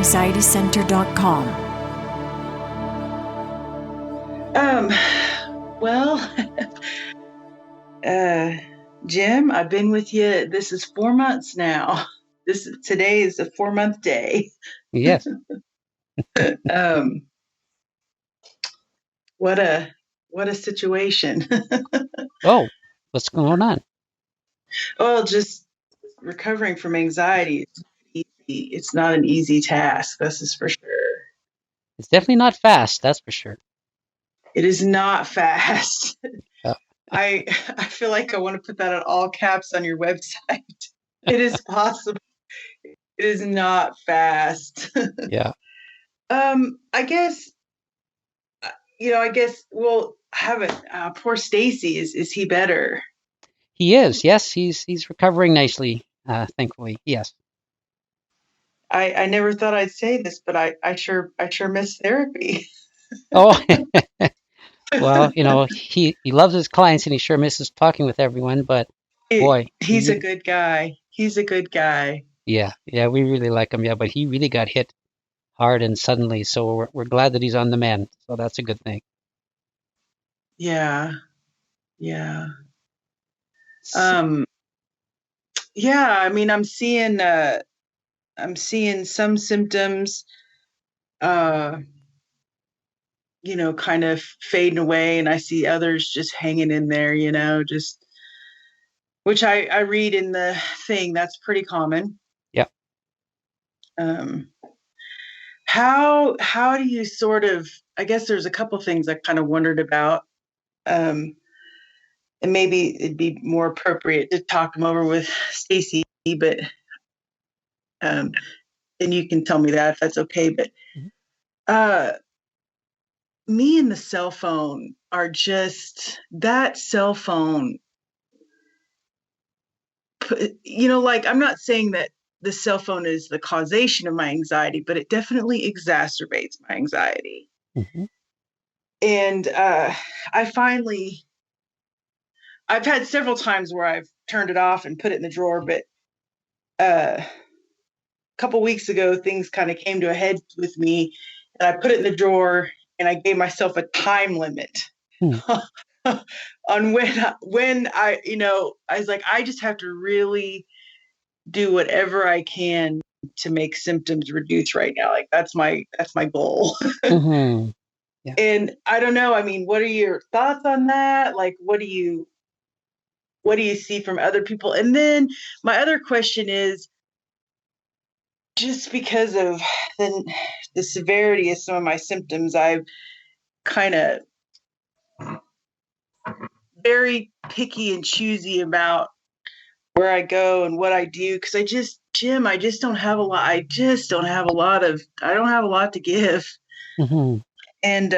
anxietycenter.com. Well, Jim, I've been with you. This is 4 months now. Today is a 4-month day. Yes. What a situation. Oh, what's going on? Well, just recovering from anxiety. It's not an easy task. This is for sure. It's definitely not fast, that's for sure. It is not fast. Yeah. I feel like I want to put that in all caps on your website. It is possible. It is not fast. Yeah. I guess, we'll have it. Poor Stacy. Is he better? He is. Yes, he's recovering nicely, thankfully. Yes. I never thought I'd say this, but I sure miss therapy. Oh, well, he loves his clients and he sure misses talking with everyone, but boy. He's a good guy. He's a good guy. Yeah, we really like him, but he really got hit hard and suddenly, so we're glad that he's on the mend, so that's a good thing. Yeah. I mean, I'm seeing some symptoms, kind of fading away, and I see others just hanging in there, just, which I read in the thing. That's pretty common. Yeah. How do you sort of, I guess there's a couple things I kind of wondered about, and maybe it'd be more appropriate to talk them over with Stacy, but and you can tell me that if that's okay. But me and the cell phone are just, that cell phone, like, I'm not saying that the cell phone is the causation of my anxiety, but it definitely exacerbates my anxiety. Mm-hmm. And I've had several times where I've turned it off and put it in the drawer, but a couple weeks ago, things kind of came to a head with me, and I put it in the drawer, and I gave myself a time limit on when I was like, I just have to really do whatever I can to make symptoms reduce right now. Like, that's my goal. Mm-hmm. Yeah. And I don't know. I mean, what are your thoughts on that? Like, what do you see from other people? And then my other question is, just because of the severity of some of my symptoms, I've kind of very picky and choosy about where I go and what I do, because I just don't have a lot. I don't have a lot to give. Mm-hmm. And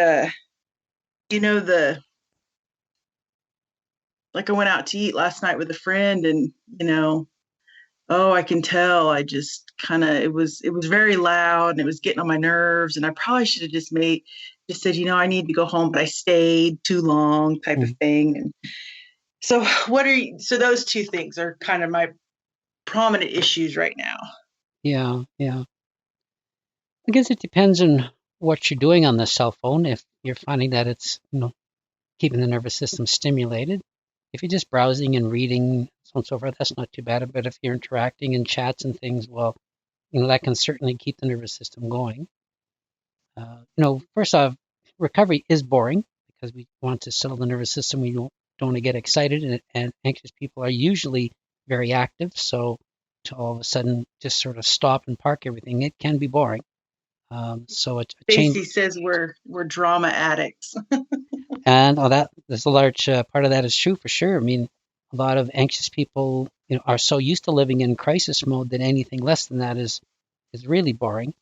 like, I went out to eat last night with a friend, and I can tell. I just kind of, it was very loud, and it was getting on my nerves, and I probably should have just said, I need to go home, but I stayed too long, type of thing. And so so those two things are kind of my prominent issues right now. Yeah. I guess it depends on what you're doing on the cell phone. If you're finding that it's, keeping the nervous system stimulated. If you're just browsing and reading, so on and so forth, that's not too bad. But if you're interacting in chats and things, well, that can certainly keep the nervous system going. First off, recovery is boring because we want to settle the nervous system. We don't want to get excited, and anxious people are usually very active. So to all of a sudden just sort of stop and park everything, it can be boring. So a change. Stacy says we're drama addicts. And there's a large part of that is true for sure. I mean, a lot of anxious people, are so used to living in crisis mode that anything less than that is really boring.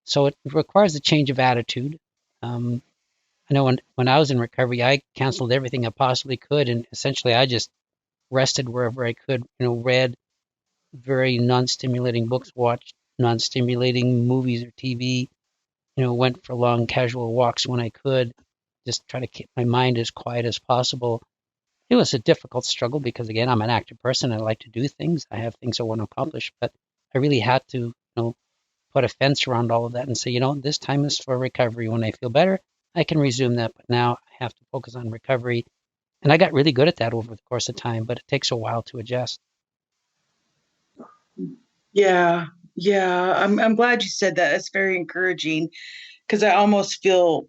So it requires a change of attitude. I know when I was in recovery, I canceled everything I possibly could, and essentially I just rested wherever I could. Read very non-stimulating books, watched non-stimulating movies or TV. Went for long casual walks when I could. Just try to keep my mind as quiet as possible. It was a difficult struggle because, again, I'm an active person. I like to do things. I have things I want to accomplish, but I really had to, put a fence around all of that and say, this time is for recovery. When I feel better, I can resume that. But now I have to focus on recovery. And I got really good at that over the course of time, but it takes a while to adjust. Yeah. Yeah. I'm glad you said that. That's very encouraging because I almost feel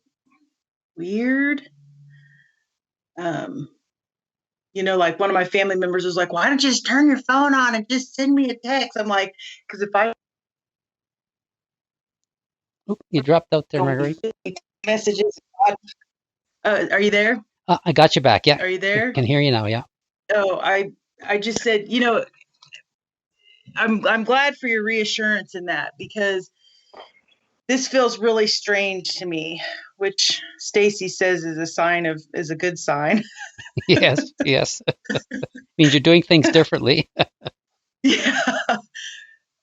weird. Like one of my family members was like, why don't you just turn your phone on and just send me a text? I'm like, because if I Oop, you dropped out there, don't Marguerite. messages, are you there? I got you back. Yeah. Are you there? I can hear you now. Yeah. Oh, I just said, I'm glad for your reassurance in that because this feels really strange to me, which Stacy says is a good sign. Yes. Yes. Means you're doing things differently. Yeah.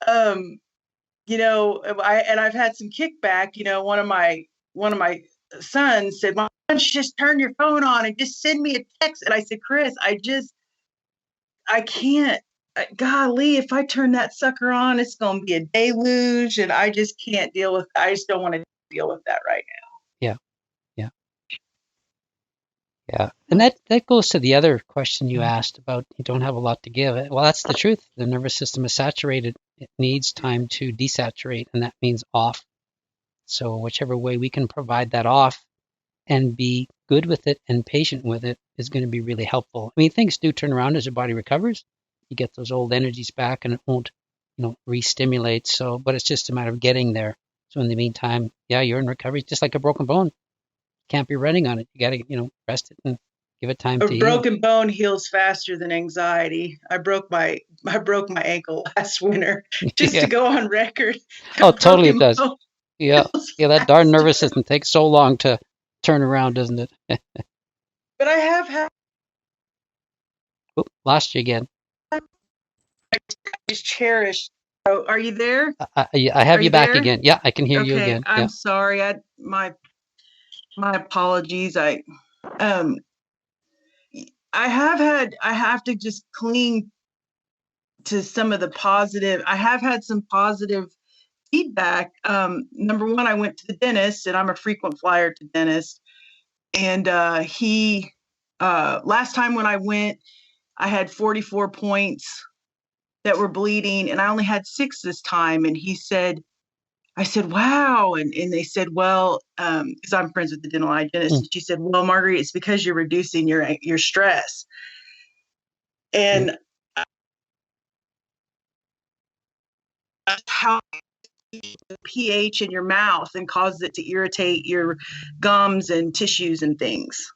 Um, I've had some kickback. One of my sons said, "Why don't you just turn your phone on and just send me a text?" And I said, "Chris, I can't. Golly, if I turn that sucker on, it's going to be a deluge, and I just can't deal with. I just don't want to deal with that right now." Yeah. Yeah. Yeah. And that goes to the other question you asked about you don't have a lot to give. Well, that's the truth. The nervous system is saturated. It needs time to desaturate, and that means off. So whichever way we can provide that off and be good with it and patient with it is going to be really helpful. I mean, things do turn around as your body recovers. You get those old energies back and it won't, re-stimulate. So, but it's just a matter of getting there. So in the meantime, yeah, you're in recovery, just like a broken bone. You can't be running on it. You got to, rest it and give it time A to heal. broken bone heals faster than anxiety. I broke my ankle last winter, just Yeah. to go on record. Oh, totally it does. Bone Yeah. heals Yeah, that darn nervous faster. system takes so long to turn around, doesn't it? But I have had Oop, lost you again. cherished. Oh, are you there? I have Are you you back there? again. Yeah, I can hear you Okay, again. Yeah. I'm sorry. My apologies. Um I have to just cling to some of the positive. I have had some positive feedback. Number one, I went to the dentist, and I'm a frequent flyer to dentist. And he last time when I went, I had 44 points that were bleeding, and I only had 6 this time. And I said, wow. And they said, well, because I'm friends with the dental hygienist, Mm, and she said, well, Marguerite, it's because you're reducing your stress. yeah. And how the pH in your mouth and causes it to irritate your gums and tissues and things.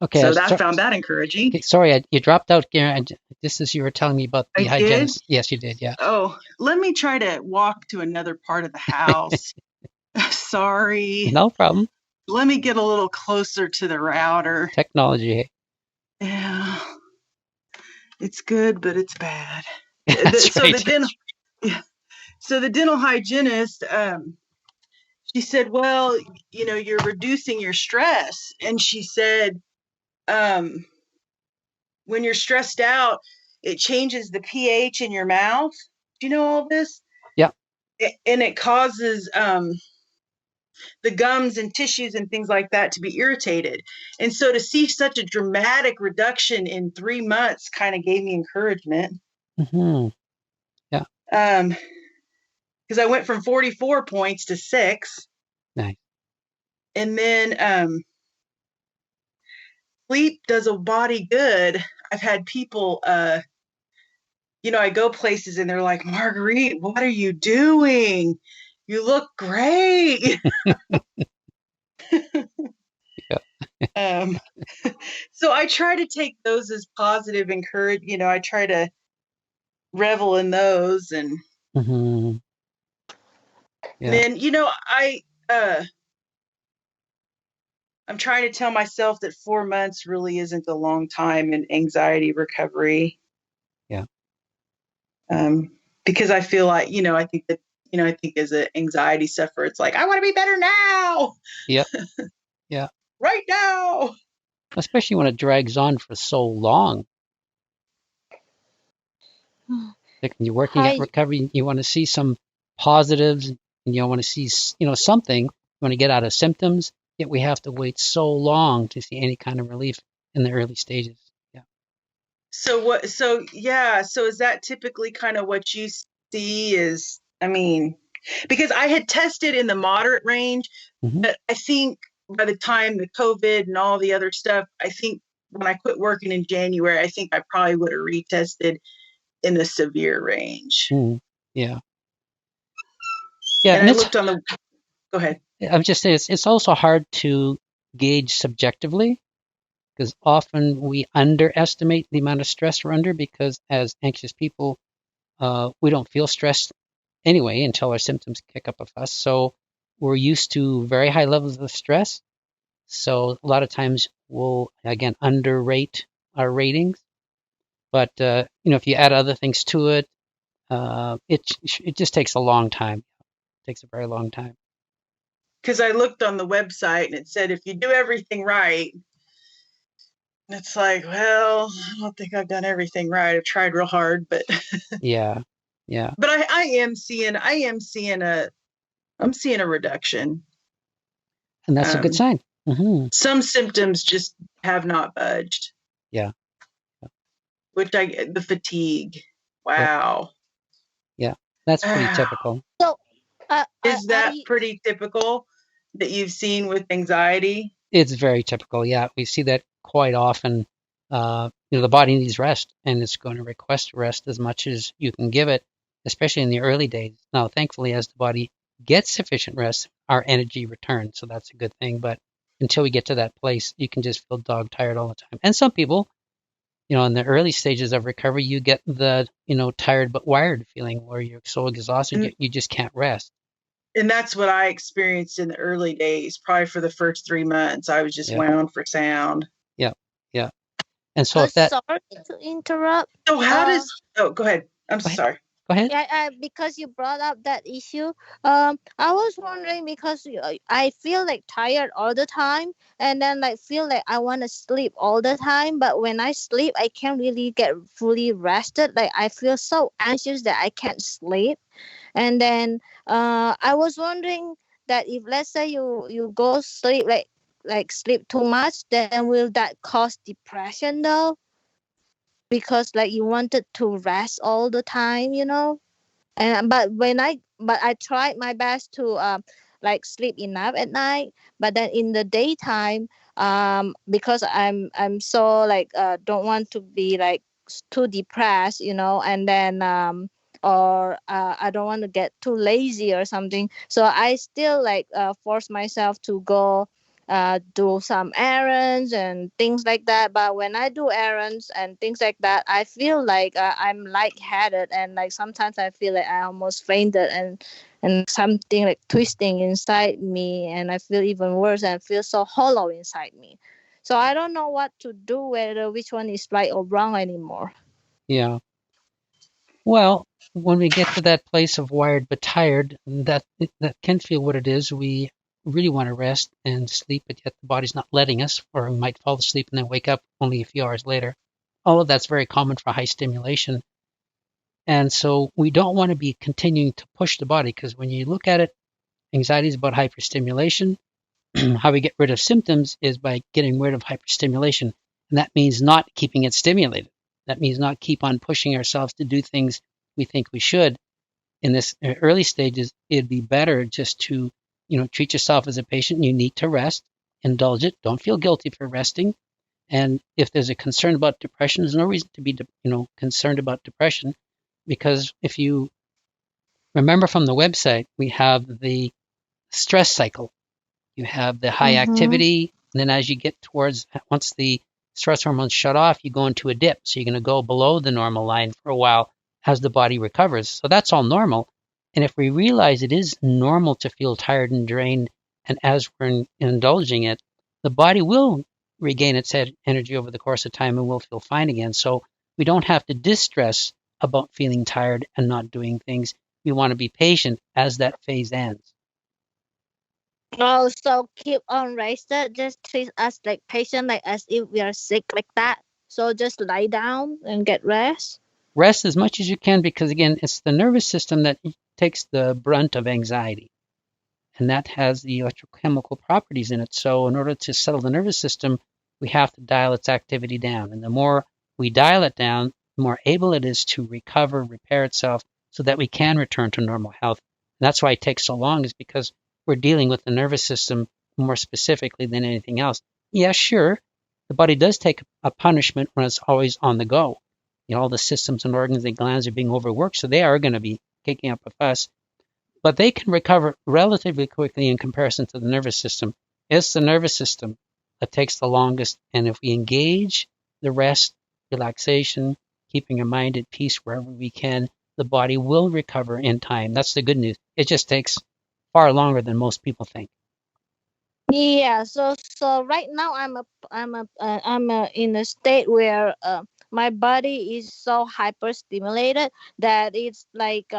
Okay. So I found that encouraging. Okay, sorry, you dropped out, Garen. Just as you were telling me about the I did. hygienist. Yes, you did. Yeah. Oh, let me try to walk to another part of the house. Sorry. No problem. Let me get a little closer to the router. Technology. Hey? Yeah, it's good, but it's bad. That's So right. the dental hygienist, she said, well, you're reducing your stress. And she said, when you're stressed out, it changes the pH in your mouth. Do you know all this? Yeah. And it causes the gums and tissues and things like that to be irritated. And so to see such a dramatic reduction in 3 months kind of gave me encouragement. Mm-hmm. Yeah. Because I went from 44 points to 6. Nice. And then sleep does a body good. I've had people, I go places and they're like, Marguerite, what are you doing? You look great. Yeah. um, so I try to take those as positive I try to revel in those. And Mm-hmm. Yeah. then, I'm trying to tell myself that 4 months really isn't a long time in anxiety recovery. Yeah. Because I feel like, I think as an anxiety sufferer, it's like, I want to be better now. Yep. Yeah. Right now. Especially when it drags on for so long. Like when you're working at Hi. recovery, you want to see some positives, and you want to see, something. You want to get out of symptoms, yet we have to wait so long to see any kind of relief in the early stages. Yeah. So is that typically kind of what you see is, I mean, because I had tested in the moderate range, Hmm. but I think by the time the COVID and all the other stuff, I think when I quit working in January, I think I probably would have retested in the severe range. Mm. Yeah. Yeah. And And I it's, looked on the, go ahead. I'm just saying, it's also hard to gauge subjectively because often we underestimate the amount of stress we're under because as anxious people, we don't feel stressed anyway until our symptoms kick up a fuss. So we're used to very high levels of stress. So a lot of times we'll, again, underrate our ratings. But, if you add other things to it, it just takes a long time. It takes a very long time. Because I looked on the website and it said if you do everything right, and it's like, well, I don't think I've done everything right. I've tried real hard, but Yeah. Yeah. but I'm seeing a reduction. And that's a good Um, sign. some symptoms just have not budged, Yeah. the fatigue. Yep. Wow. Yeah. That's pretty Wow. typical. So, Is that I pretty typical that you've seen with anxiety? It's very typical. Yeah. We see that quite often. The body needs rest and it's going to request rest as much as you can give it, especially in the early days. Now, thankfully, as the body gets sufficient rest, our energy returns. So that's a good thing. But until we get to that place, you can just feel dog tired all the time. And some people, in the early stages of recovery, you get the, tired but wired feeling where you're so exhausted, And, you just can't rest. and that's what I experienced in the early days. Probably for the first 3 months, I was just Yeah. wound for sound. Yeah. Yeah. And so if that, sorry to interrupt. So how does? Oh, go ahead. I'm go ahead. sorry. Go ahead. Yeah, because you brought up that issue. I was wondering because I feel like tired all the time, and then like feel like I want to sleep all the time. But when I sleep, I can't really get fully rested. Like I feel so anxious that I can't sleep. And then I was wondering that if let's say you go sleep like sleep too much, then will that cause depression though? Because like you wanted to rest all the time. And but I tried my best to like sleep enough at night, but then in the daytime, because I'm so like don't want to be like too depressed, and then or I don't want to get too lazy or something, so I still like force myself to go do some errands and things like that. But when I do errands and things like that, I feel like I'm lightheaded, and like sometimes I feel like I almost fainted, and something like twisting inside me, and I feel even worse and feel so hollow inside me. So I don't know what to do, whether which one is right or wrong anymore. Yeah. Well, when we get to that place of wired but tired, that can feel what it is. We really want to rest and sleep, but yet the body's not letting us, or we might fall asleep and then wake up only a few hours later. All of that's very common for high stimulation. And so we don't want to be continuing to push the body because when you look at it, anxiety is about hyperstimulation. How we get rid of symptoms is by getting rid of hyperstimulation. And that means not keeping it stimulated. That means not keep on pushing ourselves to do things we think we should. In this early stages, it'd be better just to, treat yourself as a patient. You need to rest, indulge it. Don't feel guilty for resting. And if there's a concern about depression, there's no reason to be, concerned about depression, because if you remember from the website, we have the stress cycle. You have the high Mm-hmm. activity, and then as you get towards, once the stress hormones shut off, you go into a dip. So you're going to go below the normal line for a while as the body recovers. So that's all normal. And if we realize it is normal to feel tired and drained, and as we're indulging it, the body will regain its energy over the course of time and will feel fine again. So we don't have to distress about feeling tired and not doing things. We want to be patient as that phase ends. Oh, so keep on rested. Just treat us like patient, like as if we are sick, like that. So just lie down and get rest. Rest as much as you can because, again, it's the nervous system that takes the brunt of anxiety. and that has the electrochemical properties in it. So in order to settle the nervous system, we have to dial its activity down. And the more we dial it down, the more able it is to recover, repair itself, so that we can return to normal health. And that's why it takes so long, is because we're dealing with the nervous system more specifically than anything else. Yeah, sure, the body does take a punishment when it's always on the go. All the systems and organs and glands are being overworked, so they are going to be kicking up a fuss. But they can recover relatively quickly in comparison to the nervous system. It's the nervous system that takes the longest, and if we engage the rest, relaxation, keeping your mind at peace wherever we can, the body will recover in time. That's the good news. It just takes far longer than most people think. Yeah, so right now I'm in a state where my body is so hyperstimulated that it's like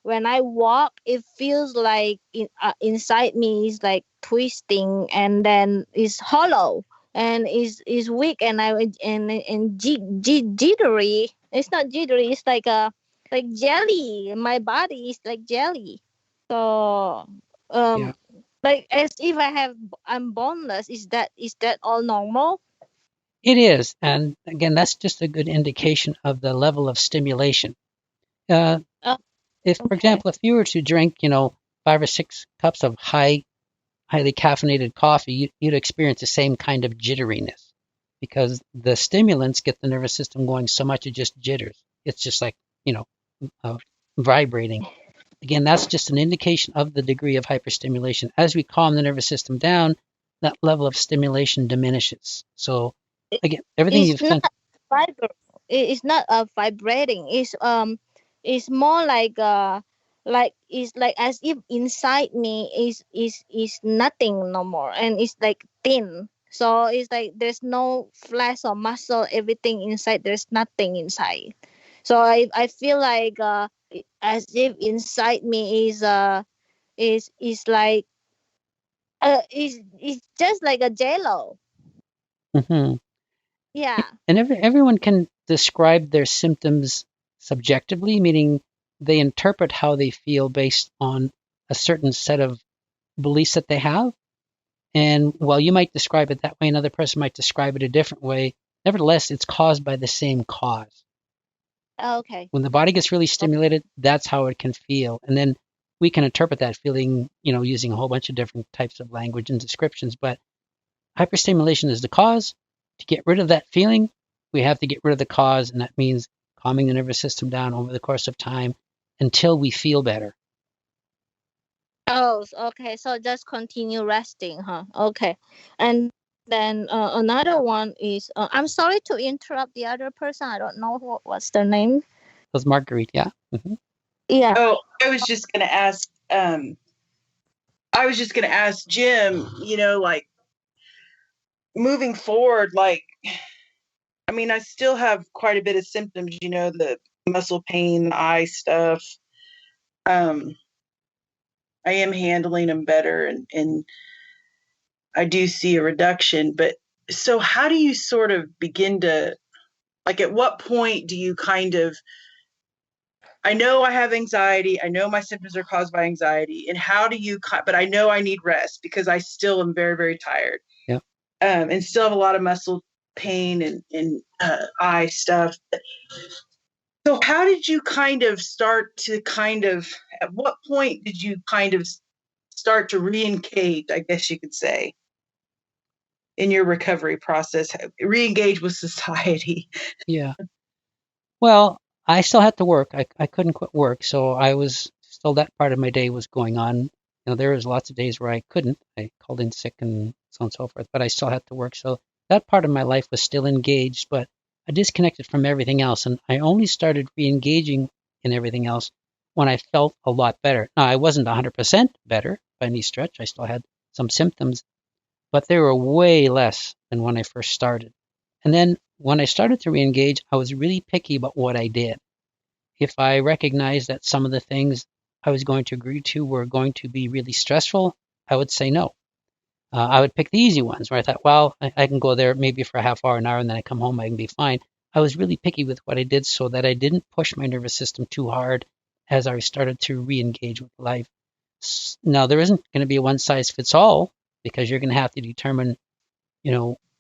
when I walk, it feels like inside me is like twisting, and then it's hollow and is weak, and jittery. It's not jittery. It's like jelly. My body is like jelly. So Yeah, um like as if I'm boneless. Is that all normal? it is. And again, that's just a good indication of the level of stimulation. Uh, Oh, if, for okay. example, if you were to drink, 5 or 6 cups of highly caffeinated coffee, you'd experience the same kind of jitteriness, because the stimulants get the nervous system going so much it just jitters. It's just like, you know, uh, vibrating. Again, that's just an indication of the degree of hyperstimulation. As we calm the nervous system down, that level of stimulation diminishes. So, It- again, everything it's you've not said, it's not vibrating. It's more like it's like as if inside me is nothing no more, and it's like thin. So it's like there's no flesh or muscle. Everything inside, there's nothing inside. So I feel like as if inside me is like is just like a jello. mhm. Yeah. And everyone can describe their symptoms subjectively, meaning they interpret how they feel based on a certain set of beliefs that they have. And while you might describe it that way, another person might describe it a different way. Nevertheless, it's caused by the same cause. Okay. When the body gets really stimulated, that's how it can feel. And then we can interpret that feeling, using a whole bunch of different types of language and descriptions. But hyperstimulation is the cause. To get rid of that feeling, we have to get rid of the cause, and that means calming the nervous system down over the course of time until we feel better. Oh, okay. So just continue resting, huh? Okay. And then another one is I'm sorry to interrupt the other person. I don't know what's their name. That's Marguerite, yeah. Hmm. Yeah. Oh, I was just gonna ask Jim, like moving forward, like I mean, I still have quite a bit of symptoms, the muscle pain, the eye stuff. Um, I am handling them better, and I do see a reduction. But so, how do you sort of begin to, like, at what point do you kind of, I know I have anxiety, I know my symptoms are caused by anxiety, and how do you, but I know I need rest because I still am very, very tired, Yeah. and still have a lot of muscle pain and eye stuff. So how did you kind of start to at what point did you kind of start to re-engage, I guess you could say, in your recovery process, re-engage with society? Yeah. Well, I still had to work. I couldn't quit work, so I was still, that part of my day was going on. There was lots of days where I couldn't. I called in sick and so on and so forth, but I still had to work. So that part of my life was still engaged, but I disconnected from everything else, and I only started re-engaging in everything else when I felt a lot better. Now, I wasn't 100% better by any stretch. I still had some symptoms, but they were way less than when I first started. And then when I started to re-engage, I was really picky about what I did. If I recognized that some of the things I was going to agree to were going to be really stressful, I would say no. I would pick the easy ones where I thought, well, I can go there maybe for a half hour, an hour, and then I come home, I can be fine. I was really picky with what I did so that I didn't push my nervous system too hard as I started to re-engage with life. Now, there isn't going to be a one size fits all because you're going to have to determine,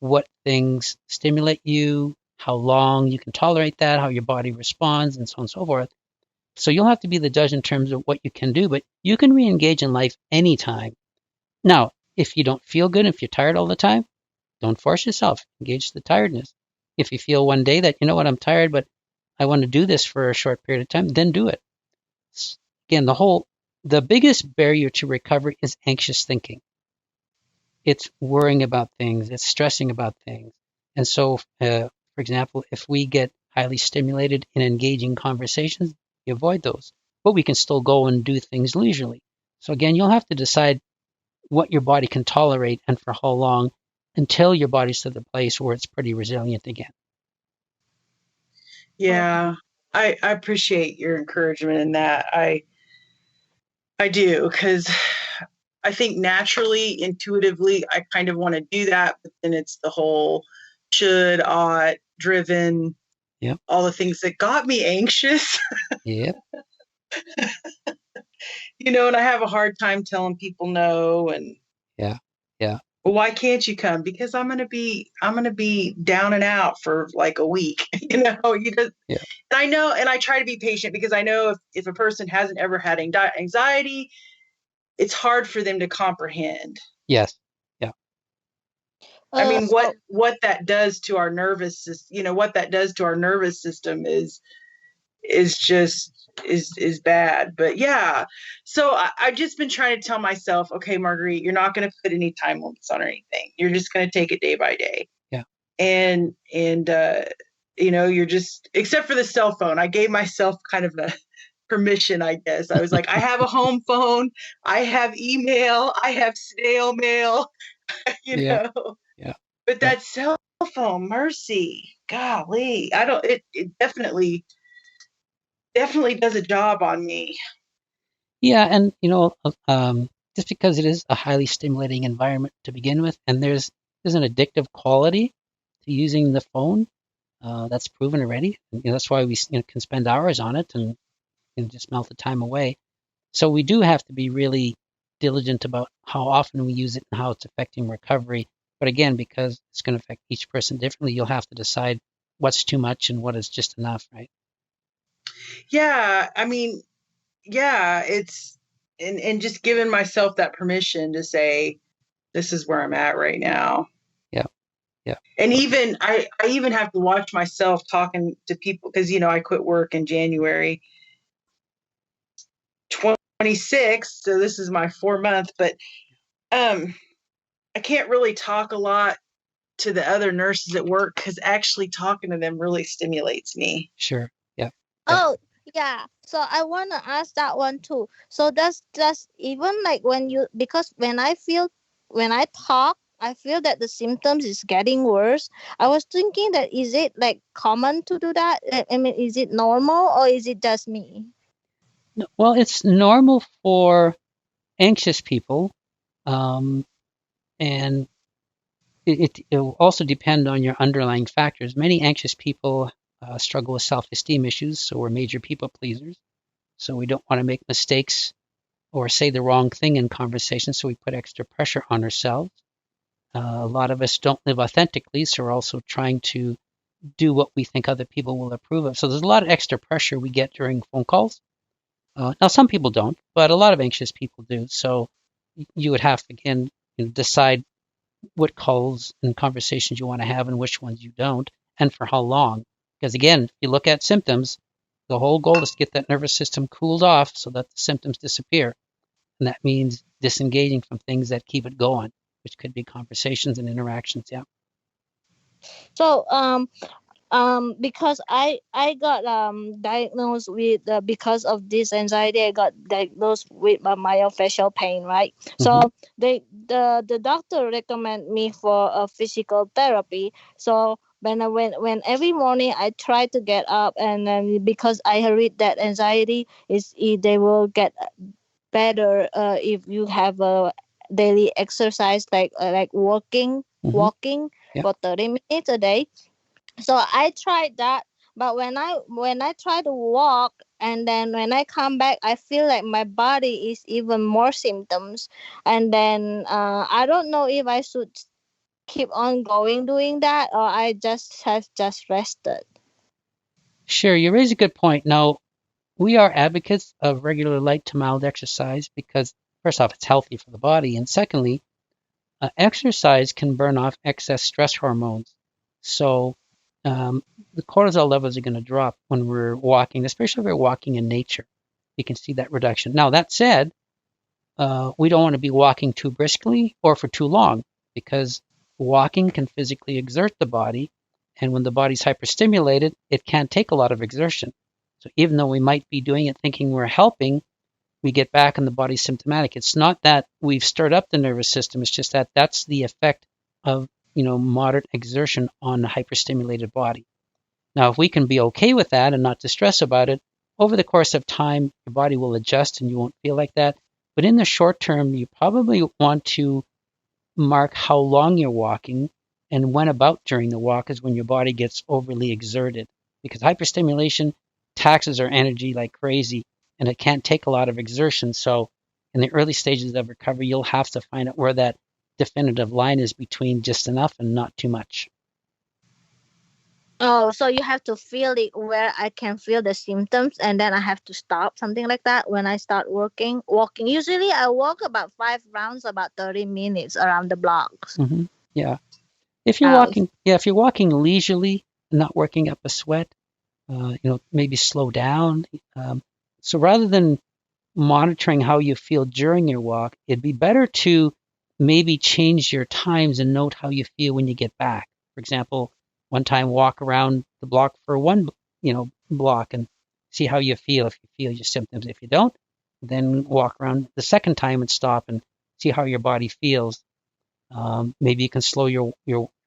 what things stimulate you, how long you can tolerate that, how your body responds, and so on and so forth. So you'll have to be the judge in terms of what you can do, but you can re-engage in life anytime. Now, if you don't feel good, if you're tired all the time, don't force yourself. Engage the tiredness. If you feel one day that, I'm tired, but I want to do this for a short period of time, then do it. Again, the biggest barrier to recovery is anxious thinking. It's worrying about things, it's stressing about things. And so, for example, if we get highly stimulated in engaging conversations, we avoid those. But we can still go and do things leisurely. So again, you'll have to decide what your body can tolerate and for how long until your body's to the place where it's pretty resilient again. Yeah, I appreciate your encouragement in that. I do, because I think naturally, intuitively, I kind of want to do that, but then it's the whole should, ought, driven, Yep. all the things that got me anxious. Yep. And I have a hard time telling people no, and Yeah. well, why can't you come? Because I'm gonna be down and out for like a week. You just, Yeah. and I know, and I try to be patient because I know if a person hasn't ever had anxiety, it's hard for them to comprehend. Yes. Yeah. I mean, So what that does to our nervous system, what that does to our nervous system is just is bad. But yeah, so I've just been trying to tell myself, okay, Marguerite, you're not going to put any time limits on anything. You're just going to take it day by day. Yeah. And you're just, except for the cell phone, I gave myself kind of a permission, I guess. I was like, I have a home phone, I have email, I have snail mail, Yeah. Yeah. But Yeah. that cell phone, mercy, golly, I don't. It definitely does a job on me. Yeah, and just because it is a highly stimulating environment to begin with, and there's an addictive quality to using the phone, that's proven already. And, that's why we can spend hours on it and just melt the time away. So we do have to be really diligent about how often we use it and how it's affecting recovery. But again, because it's going to affect each person differently, you'll have to decide what's too much and what is just enough, right? Yeah, I mean, yeah, it's and just giving myself that permission to say, this is where I'm at right now. Yeah. Yeah. And even I even have to watch myself talking to people because I quit work in January 26, so this is my 4 month, but I can't really talk a lot to the other nurses at work because actually talking to them really stimulates me. Sure. Yeah. Yeah. oh yeah, so I want to ask that one too. So does even like because when I talk, I feel that the symptoms is getting worse. I was thinking that is it like common to do that? I mean, is it normal or is it just me? No, well, it's normal for anxious people, um, and it will also depend on your underlying factors. Many anxious people struggle with self-esteem issues, so we're major people pleasers. So we don't want to make mistakes or say the wrong thing in conversation, so we put extra pressure on ourselves. A lot of us don't live authentically, so we're also trying to do what we think other people will approve of. So there's a lot of extra pressure we get during phone calls. Now, some people don't, but a lot of anxious people do. So you would have to, again, decide what calls and conversations you want to have and which ones you don't, and for how long. Because again, if you look at symptoms, the whole goal is to get that nervous system cooled off so that the symptoms disappear. And that means disengaging from things that keep it going, which could be conversations and interactions. Yeah. So because I got diagnosed with because of this anxiety, I got diagnosed with myofascial pain, right? Mm-hmm. So the doctor recommend me for a physical therapy. So when every morning I try to get up, and then because I read that anxiety they will get better if you have a daily exercise like Mm-hmm. walking Yeah. for 30 minutes a day. So I tried that, but when I try to walk, and then when I come back I feel like my body is even more symptoms, and then I don't know if I should keep on going doing that or I just have just rested. Sure, you raise a good point. Now, we are advocates of regular light to mild exercise because, first off, it's healthy for the body, and secondly, exercise can burn off excess stress hormones. So um, the cortisol levels are going to drop when we're walking, especially if we're walking in nature. You can see that reduction. Now, that said, we don't want to be walking too briskly or for too long because walking can physically exert the body. And when the body's hyperstimulated, it can't take a lot of exertion. So even though we might be doing it thinking we're helping, we get back and the body's symptomatic. It's not that we've stirred up the nervous system. It's just that that's the effect of, moderate exertion on a hyperstimulated body. Now, if we can be okay with that and not distress about it, over the course of time, your body will adjust and you won't feel like that. But in the short term, you probably want to mark how long you're walking and when about during the walk is when your body gets overly exerted. Because hyperstimulation taxes our energy like crazy and it can't take a lot of exertion. So in the early stages of recovery, you'll have to find out where that definitive line is between just enough and not too much. Oh, so you have to feel it where I can feel the symptoms and then I have to stop, something like that when I start walking. Usually I walk about 5 rounds, about 30 minutes around the blocks. Yeah. If you're Uh, walking, yeah, if you're walking leisurely, not working up a sweat, maybe slow down. So rather than monitoring how you feel during your walk, it'd be better to maybe change your times and note how you feel when you get back. For example, one time walk around the block for one, block and see how you feel if you feel your symptoms. If you don't, then walk around the second time and stop and see how your body feels. Maybe you can slow your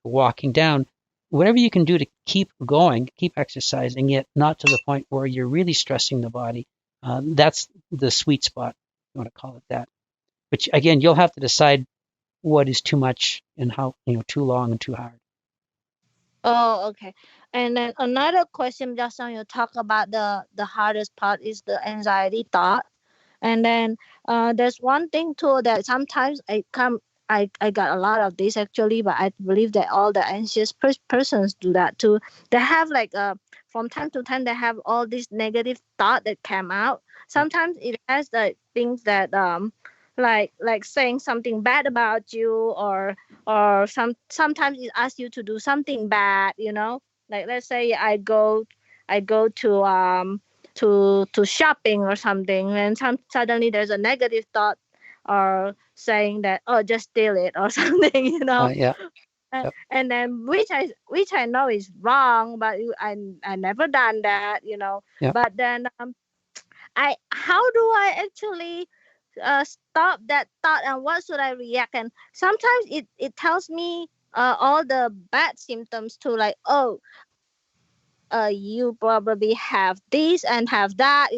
walking down. Whatever you can do to keep going, keep exercising, yet not to the point where you're really stressing the body. That's the sweet spot, if you want to call it that. But again, you'll have to decide what is too much and how, too long and too hard. oh, okay. And then another question, just now you talk about the hardest part is the anxiety thought. And then there's one thing too that sometimes I got a lot of this actually, but I believe that all the anxious persons do that too. They have like from time to time they have all these negative thought that come out. Yeah. Sometimes it has the things that like saying something bad about you, or sometimes it asks you to do something bad, like let's say I go to shopping or something, and suddenly there's a negative thought or saying that, oh, just steal it or something, Yeah. Yep. and then which I know is wrong, but I never done that, Yep. but then I how do I actually stop that thought, and what should I react? And sometimes it tells me all the bad symptoms too, like, oh, you probably have this and have that,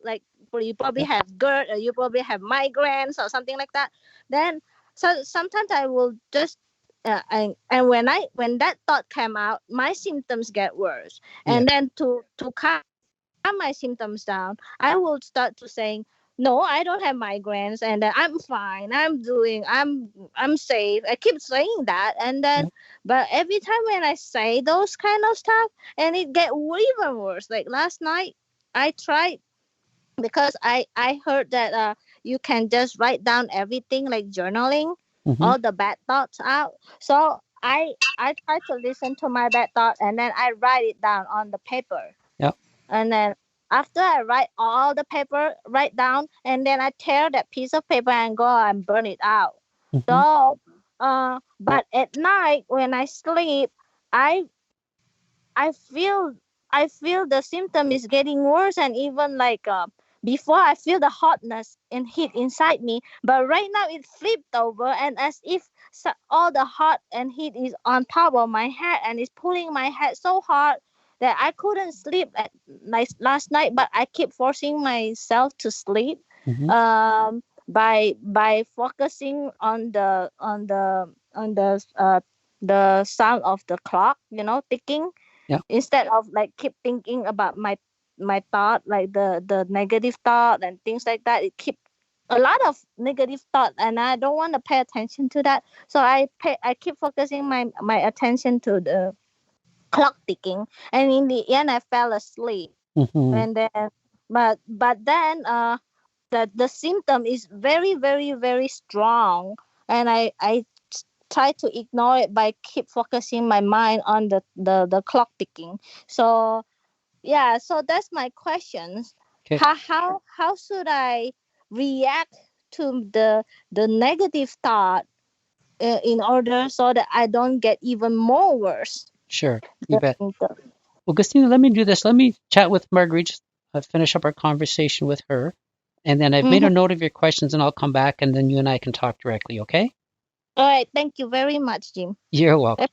like you probably Yep. have GERD, or you probably have migraines or something like that. Then so sometimes I will just and when that thought came out, my symptoms get worse. Yeah. And then to calm my symptoms down, I will start to saying, no, I don't have migraines, and then I'm fine, I'm safe. I keep saying that, and then Yep. but every time when I say those kind of stuff, and it get even worse. Like last night I tried, because I heard that you can just write down everything, like journaling Mm-hmm. all the bad thoughts out. So I try to listen to my bad thought, and then I write it down on the paper. Yep. And then after I write all the paper write down, and then I tear that piece of paper and go and burn it out. Mm-hmm. So but at night when I sleep, i I feel I feel the symptom is getting worse, and even like before I feel the hotness and heat inside me, but right now it flipped over, and as if all the hot and heat is on top of my head and is pulling my head so hard that I couldn't sleep at night last night. But I keep forcing myself to sleep Mm-hmm. by focusing on the sound of the clock, ticking, Yep. instead of like keep thinking about my my thought, like the negative thought and things like that. It keep a lot of negative thought, and I don't want to pay attention to that. So I keep focusing my attention to the clock ticking, and in the end I fell asleep. Hmm. And then but then the symptom is very very very strong, and I try to ignore it by keep focusing my mind on the clock ticking. So yeah, so that's my questions. Okay. How should I react to the negative thought, in order so that I don't get even more worse? Sure. You The bet. symptom. Well, Christina, let me do this. Let me chat with Marguerite, just, finish up our conversation with her. And then I've made Mm-hmm. a note of your questions and I'll come back and then you and I can talk directly, okay? All right, thank you very much, Jim. You're welcome.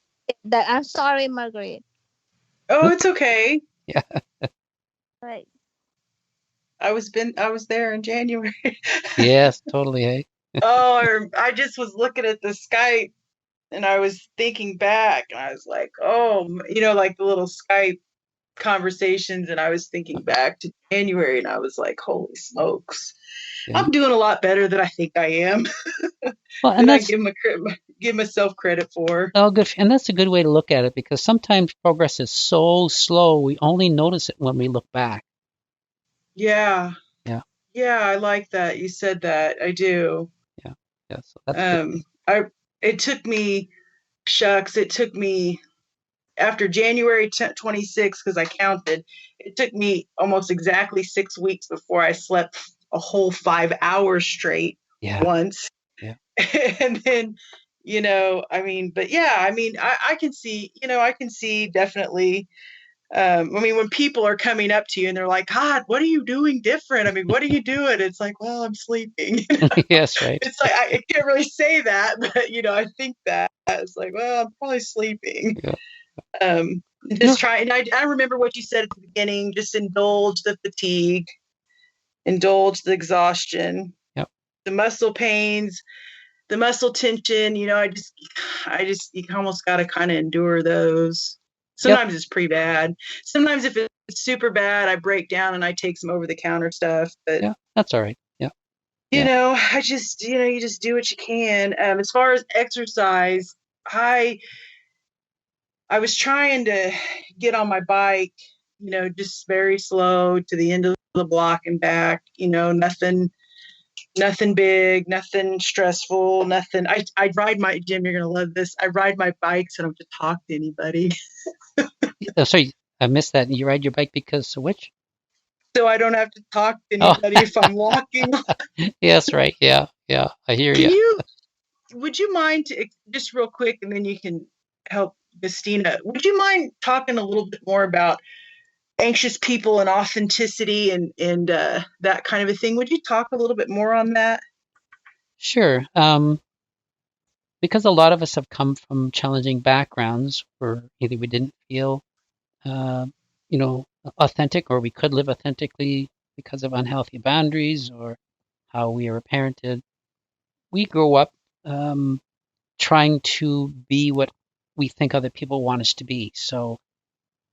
That I'm sorry, Margaret. Oh, Nope. it's okay. Yeah. Right. I was there in January. Yes, totally. Hey. Oh, I just was looking at the Skype and I was thinking back and I was like, oh, like the little Skype conversations, and I was thinking back to January and I was like, holy smokes. Yeah. I'm doing a lot better than I think I am, Well, and than I that's give myself credit for. all good. And that's a good way to look at it because sometimes progress is so slow, we only notice it when we look back. Yeah. Yeah. Yeah, I like that. You said that. I do. Yeah. Yeah. So that's a good thing. I it took me shucks, it took me after January 26th, because I counted, it took me almost exactly 6 weeks before I slept a whole 5 hours straight Yeah. once. Yeah. And then, I mean, but yeah, I mean, I can see, I can see definitely. I mean, when people are coming up to you and they're like, God, what are you doing different? I mean, what are you doing? It's like, well, I'm sleeping. Yes, right. It's like, I can't really say that, but, I think that it's like, well, I'm probably sleeping. Yeah. Um, No. just try. And I remember what you said at the beginning, just indulge the fatigue, indulge the exhaustion, Yep. the muscle pains, the muscle tension. You almost got to kind of endure those. Yep. Sometimes it's pretty bad. Sometimes if it's super bad, I break down and I take some over the counter stuff. But Yeah. That's all right. Yeah. you Yeah. know, I just you just do what you can. As far as exercise, I I was trying to get on my bike, just very slow to the end of the block and back. Nothing big, nothing stressful, nothing. I ride my Jim. You're gonna love this. I ride my bike so I don't have to talk to anybody. Oh, sorry, I missed that. You ride your bike because of which? So I don't have to talk to Oh, anybody if I'm walking. yes, right. Yeah, yeah. I hear Can you. you? Would you mind just real quick, and then you can help Christina. Would you mind talking a little bit more about anxious people and authenticity and that kind of a thing? Would you talk a little bit more on that? Sure. Because a lot of us have come from challenging backgrounds where either we didn't feel, uh, authentic, or we could live authentically because of unhealthy boundaries or how we were parented. We grow up um, trying to be what we think other people want us to be. So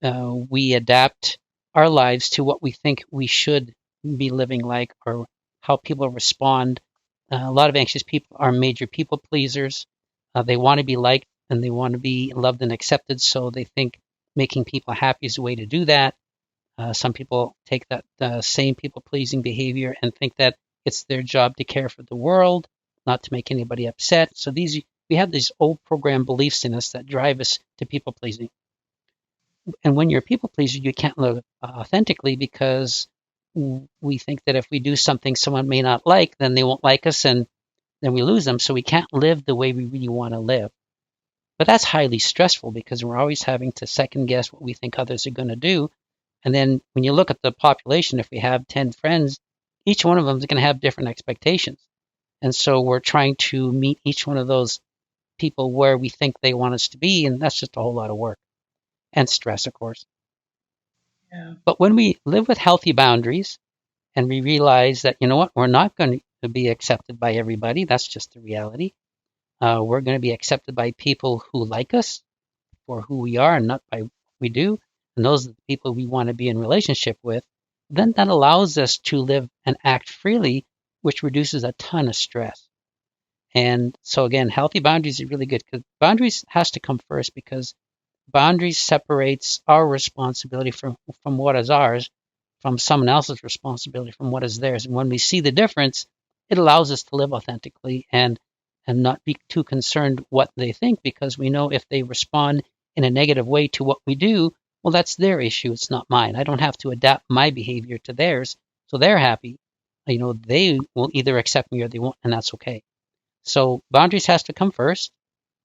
we adapt our lives to what we think we should be living like or how people respond. A lot of anxious people are major people pleasers. They want to be liked and they want to be loved and accepted, so they think making people happy is a way to do that. Some people take that same people pleasing behavior and think that it's their job to care for the world, not to make anybody upset. So we have these old program beliefs in us that drive us to people pleasing. And when you're a people pleaser, you can't live authentically because we think that if we do something someone may not like, then they won't like us and then we lose them. So we can't live the way we really want to live. But that's highly stressful because we're always having to second guess what we think others are going to do. And then when you look at the population, if we have 10 friends, each one of them is going to have different expectations. And so we're trying to meet each one of those people where we think they want us to be. And that's just a whole lot of work and stress, of course. Yeah. But when we live with healthy boundaries and we realize that, you know what, we're not going to be accepted by everybody, that's just the reality. We're going to be accepted by people who like us for who we are and not by what we do. And those are the people we want to be in relationship with. then that allows us to live and act freely, which reduces a ton of stress. And so again, healthy boundaries are really good because boundaries has to come first because boundaries separates our responsibility from what is ours from someone else's responsibility from what is theirs. And when we see the difference, it allows us to live authentically and not be too concerned what they think because we know if they respond in a negative way to what we do, well, that's their issue. It's not mine. I don't have to adapt my behavior to theirs so they're happy. They will either accept me or they won't, and that's okay. So boundaries has to come first.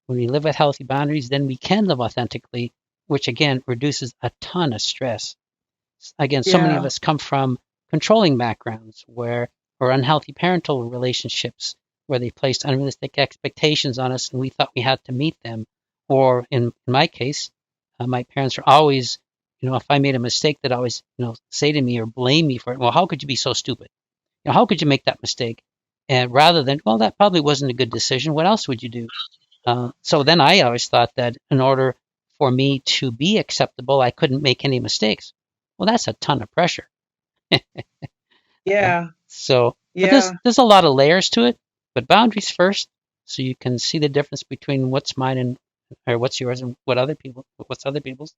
When we live with healthy boundaries, then we can live authentically, which again reduces a ton of stress. Again, so many of Yeah. us come from controlling backgrounds or unhealthy parental relationships where they placed unrealistic expectations on us and we thought we had to meet them. Or in my case, my parents were always, if I made a mistake, they'd always, say to me or blame me for it. Well, how could you be so stupid? How could you make that mistake? And rather than, well, that probably wasn't a good decision. What else would you do? So then I always thought that in order for me to be acceptable, I couldn't make any mistakes. Well, that's a ton of pressure. Uh, Yeah. but Yeah. there's a lot of layers to it. But boundaries first, so you can see the difference between what's mine and or what's yours and what's other people's,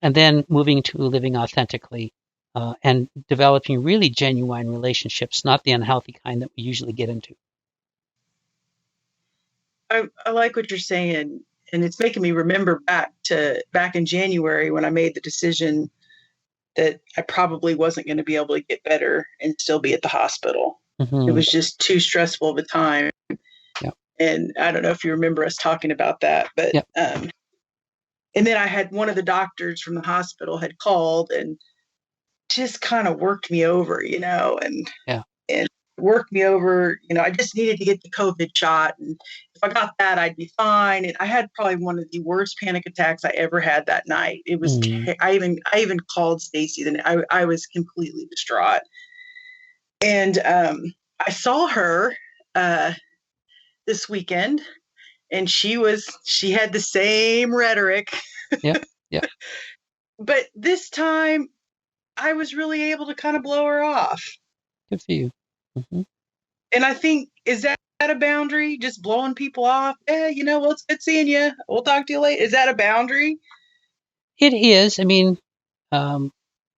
and then moving to living authentically and developing really genuine relationships, not the unhealthy kind that we usually get into. I like what you're saying, and it's making me remember back in January when I made the decision that I probably wasn't going to be able to get better and still be at the hospital. It Mm-hmm. was just too stressful of a time. Yep. And I don't know if you remember us talking about that, but Yep. and then I had one of the doctors from the hospital had called and just kind of worked me over, Yeah. and worked me over. I just needed to get the COVID shot, and if I got that, I'd be fine. And I had probably one of the worst panic attacks I ever had that night. It was. Mm-hmm. I even called Stacy, and I was completely distraught. And I saw her uh, this weekend, and she had the same rhetoric, Yep. Yep. but this time I was really able to kind of blow her off. Good for you. Mm-hmm. And I think, is that a boundary? Just blowing people off? Well, it's good seeing you. We'll talk to you later. Is that a boundary? It is. I mean, um,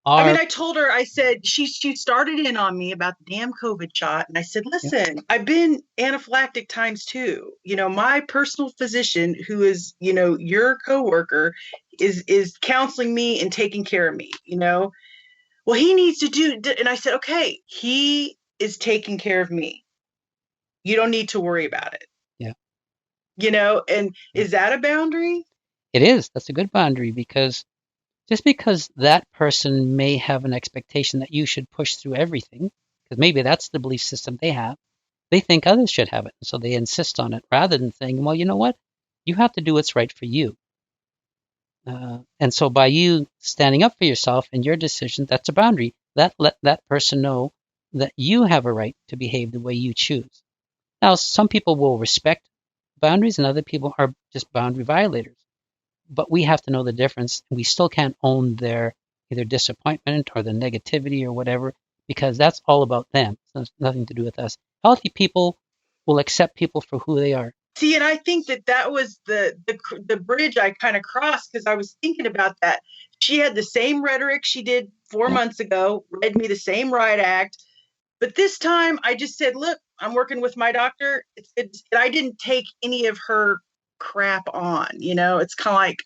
I mean, our I told her, I said, she started in on me about the damn COVID shot. And I said, yep. listen, I've been anaphylactic times two. My personal physician, who is, your coworker, is counseling me and taking care of me. Well, he needs to do, and I said, okay, he is taking care of me. You don't need to worry about it. Yeah. And Yeah. is that a boundary? It is. That's a good boundary because just because that person may have an expectation that you should push through everything, because maybe that's the belief system they have, they think others should have it. So they insist on it rather than saying, well, you know what? You have to do what's right for you. And so by you standing up for yourself and your decision, that's a boundary. That let that person know that you have a right to behave the way you choose. Now, some people will respect boundaries and other people are just boundary violators. But we have to know the difference. And we still can't own their either disappointment or the negativity or whatever, because that's all about them. It's nothing to do with us. Healthy people will accept people for who they are. See, and I think that was the bridge I kind of crossed because I was thinking about that. She had the same rhetoric she did 4 months ago, read me the same riot act, but this time I just said, "Look, I'm working with my doctor." I didn't take any of her crap on. It's kind of like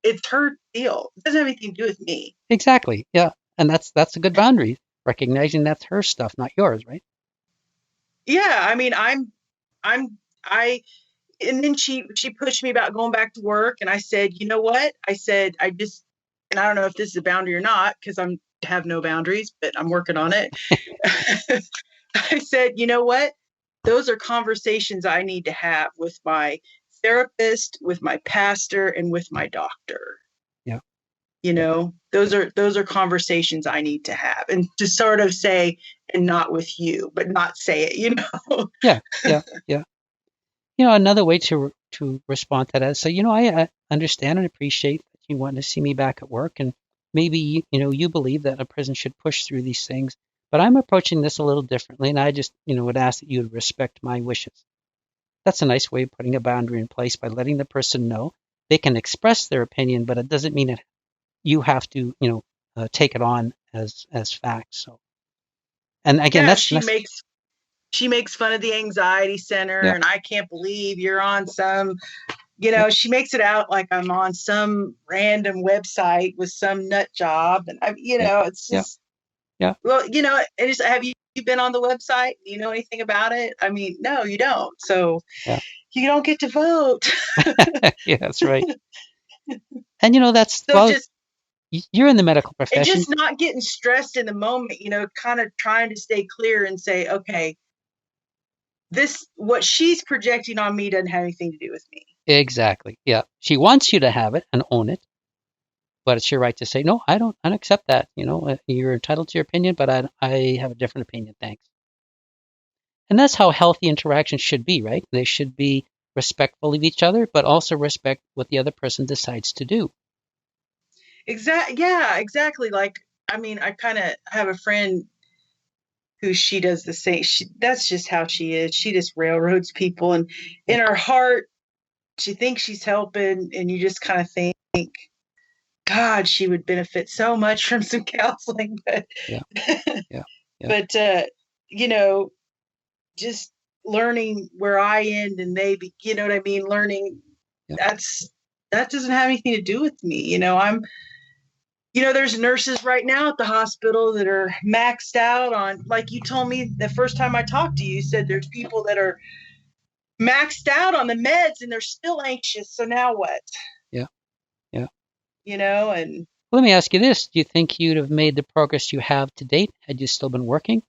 it's her deal. It doesn't have anything to do with me. Exactly. Yeah. And that's a good boundary, recognizing that's her stuff, not yours, right? Yeah, I mean, I and then she pushed me about going back to work, and I said, you know what? I said, and I don't know if this is a boundary or not because I'm have no boundaries, but I'm working on it. I said, you know what? Those are conversations I need to have with my therapist, with my pastor, and with my doctor. Yeah. Those are conversations I need to have, and to sort of say, and not with you, but not say it. Yeah. Yeah. Yeah. Another way to respond to that is say, I understand and appreciate that you want to see me back at work, and maybe you believe that a prison should push through these things, but I'm approaching this a little differently, and I just would ask that you would respect my wishes. That's a nice way of putting a boundary in place by letting the person know they can express their opinion, but it doesn't mean that you have to take it on as fact. So, and again, Yeah, that's she makes fun of the anxiety center, yeah, and I can't believe you're on some, yeah, she makes it out like I'm on some random website with some nut job. And yeah, it's yeah, just, yeah, well, have you been on the website? Do you know anything about it? I mean, no, you don't. So yeah, you don't get to vote. yeah. That's right. And that's So well, you're in the medical and profession. just not getting stressed in the moment, kind of trying to stay clear and say, okay, what she's projecting on me doesn't have anything to do with me. Exactly. Yeah. She wants you to have it and own it, but it's your right to say, no, I don't accept that. You're entitled to your opinion, but I have a different opinion. Thanks. And that's how healthy interactions should be, right? They should be respectful of each other, but also respect what the other person decides to do. Yeah, exactly. Like, I mean, I kind of have a friend who she does the same. That's just how she is. She just railroads people, and Yeah. in her heart, she thinks she's helping, and you just kind of think, God, she would benefit so much from some counseling. But, Yeah. Yeah. Yeah. but just learning where I end and they, you know what I mean? Learning Yeah. that doesn't have anything to do with me. There's nurses right now at the hospital that are maxed out on, like you told me the first time I talked to you, you said there's people that are maxed out on the meds and they're still anxious. So now what? Yeah. Yeah. And Let me ask you this. Do you think you'd have made the progress you have to date had you still been working?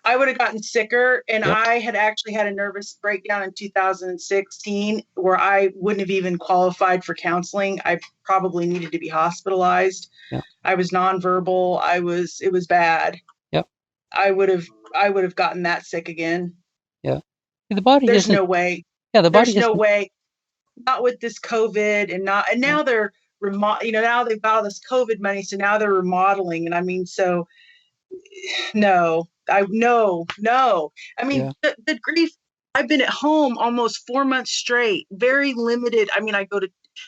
I would have gotten sicker, and Yep. I had actually had a nervous breakdown in 2016 where I wouldn't have even qualified for counseling. I probably needed to be hospitalized. Yeah. I was nonverbal. It was bad. Yep. I would have gotten that sick again. Yeah. The body There's isn't. no way. Yeah. The There's body no isn't. way. Not with this COVID, and Yeah. now they're now they've got all this COVID money, so now they're remodeling. And I mean, so no, no. I mean, Yeah. the grief. I've been at home almost 4 months straight, very limited. I mean,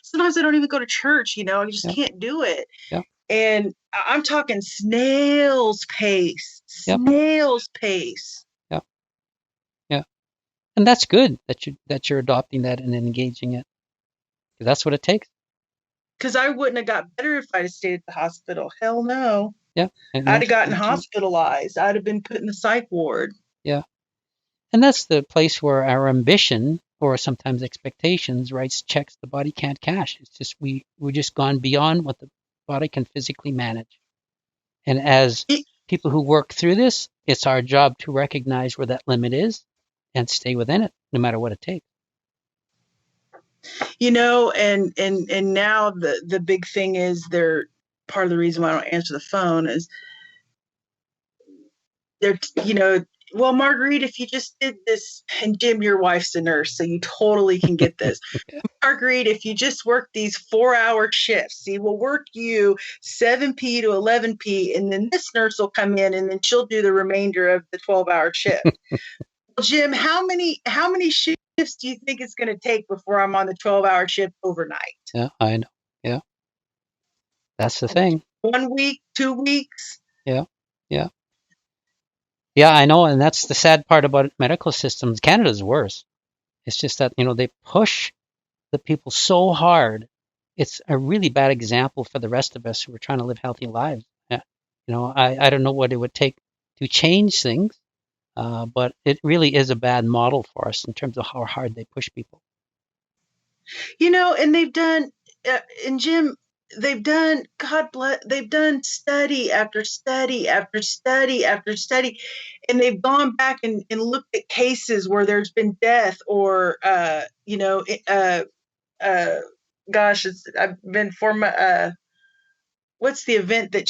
sometimes I don't even go to church, I just Yeah. can't do it. Yeah. And I'm talking snail's pace, Yep. snail's pace. Yeah. Yeah. And that's good that you're adopting that and engaging it. Because that's what it takes. Because I wouldn't have got better if I'd have stayed at the hospital. Hell no. Yeah. And I'd have gotten that's right. hospitalized. I'd have been put in the psych ward. Yeah. And that's the place where our ambition or sometimes expectations writes checks the body can't cash. It's just we're just gone beyond what the body can physically manage. And as people who work through this, it's our job to recognize where that limit is and stay within it, no matter what it takes. And now the big thing is part of the reason why I don't answer the phone is they're, well, Marguerite, if you just did this, and Jim, your wife's a nurse, so you totally can get this. Yeah. Marguerite, if you just work these 4-hour shifts, see, we'll work you 7p to 11p, and then this nurse will come in and then she'll do the remainder of the 12-hour shift. Well, Jim, how many shifts do you think it's going to take before I'm on the 12-hour shift overnight? Yeah, I know. Yeah. That's the thing. 1 week, 2 weeks? Yeah. Yeah. Yeah, I know. And that's the sad part about medical systems. Canada's worse. It's just that, they push the people so hard. It's a really bad example for the rest of us who are trying to live healthy lives. Yeah. I don't know what it would take to change things, but it really is a bad model for us in terms of how hard they push people. And they've done, and Jim, God bless, they've done study after study after study after study, and they've gone back and looked at cases where there's been death or, gosh, I've been what's the event a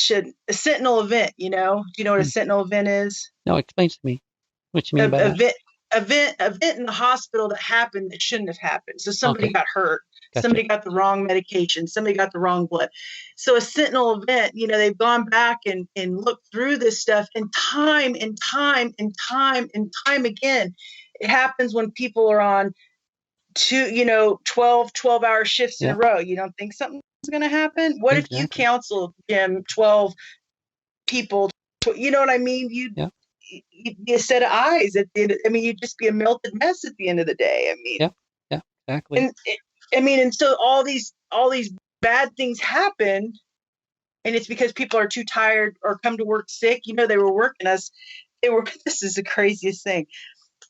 sentinel event, do you know what a sentinel event is? No, explain to me what you mean by A, that. event, event in the hospital that happened that shouldn't have happened. So somebody Okay. got hurt. Gotcha. Somebody got the wrong medication. Somebody got the wrong blood. So a sentinel event, they've gone back and looked through this stuff, and time again, it happens when people are on 12-hour shifts in a row. You don't think something's going to happen? What if you counsel 12 people? You know what I mean? You'd be a set of eyes at the end. You'd just be a melted mess at the end of the day. Yeah, exactly. And so all these bad things happen, and it's because people are too tired or come to work sick. They were working us. This is the craziest thing.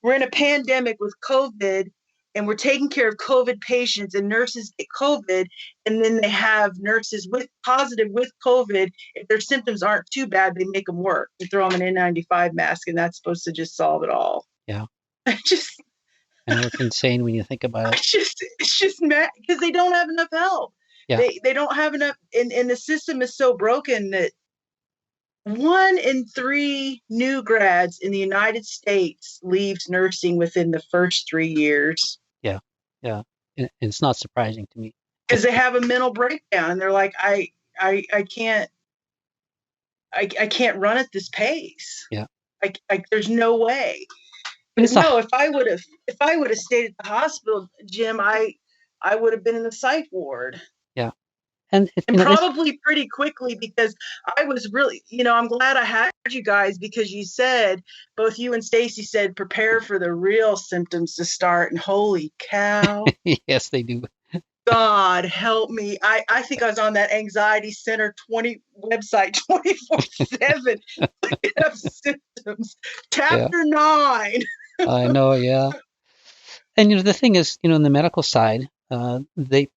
We're in a pandemic with COVID, and we're taking care of COVID patients, and nurses get COVID, and then they have nurses positive with COVID. If their symptoms aren't too bad, they make them work and throw them an N95 mask, and that's supposed to just solve it all. Yeah. I know it's insane when you think about it. It's just mad because they don't have enough help. Yeah. They don't have enough, and the system is so broken that 1 in 3 new grads in the United States leaves nursing within the first 3 years. Yeah. And it's not surprising to me because they have a mental breakdown, and they're like, I can't run at this pace. Yeah. There's no way. But no, if I would have stayed at the hospital, Jim, I would have been in the psych ward. Yeah. And probably pretty quickly, because I was really, I'm glad I had you guys, because you said, both you and Stacy said, prepare for the real symptoms to start. And holy cow. Yes, they do. God help me. I think I was on that anxiety center website 24/7. Looking up symptoms. Chapter 9. I know, yeah. And the thing is, in the medical side, they,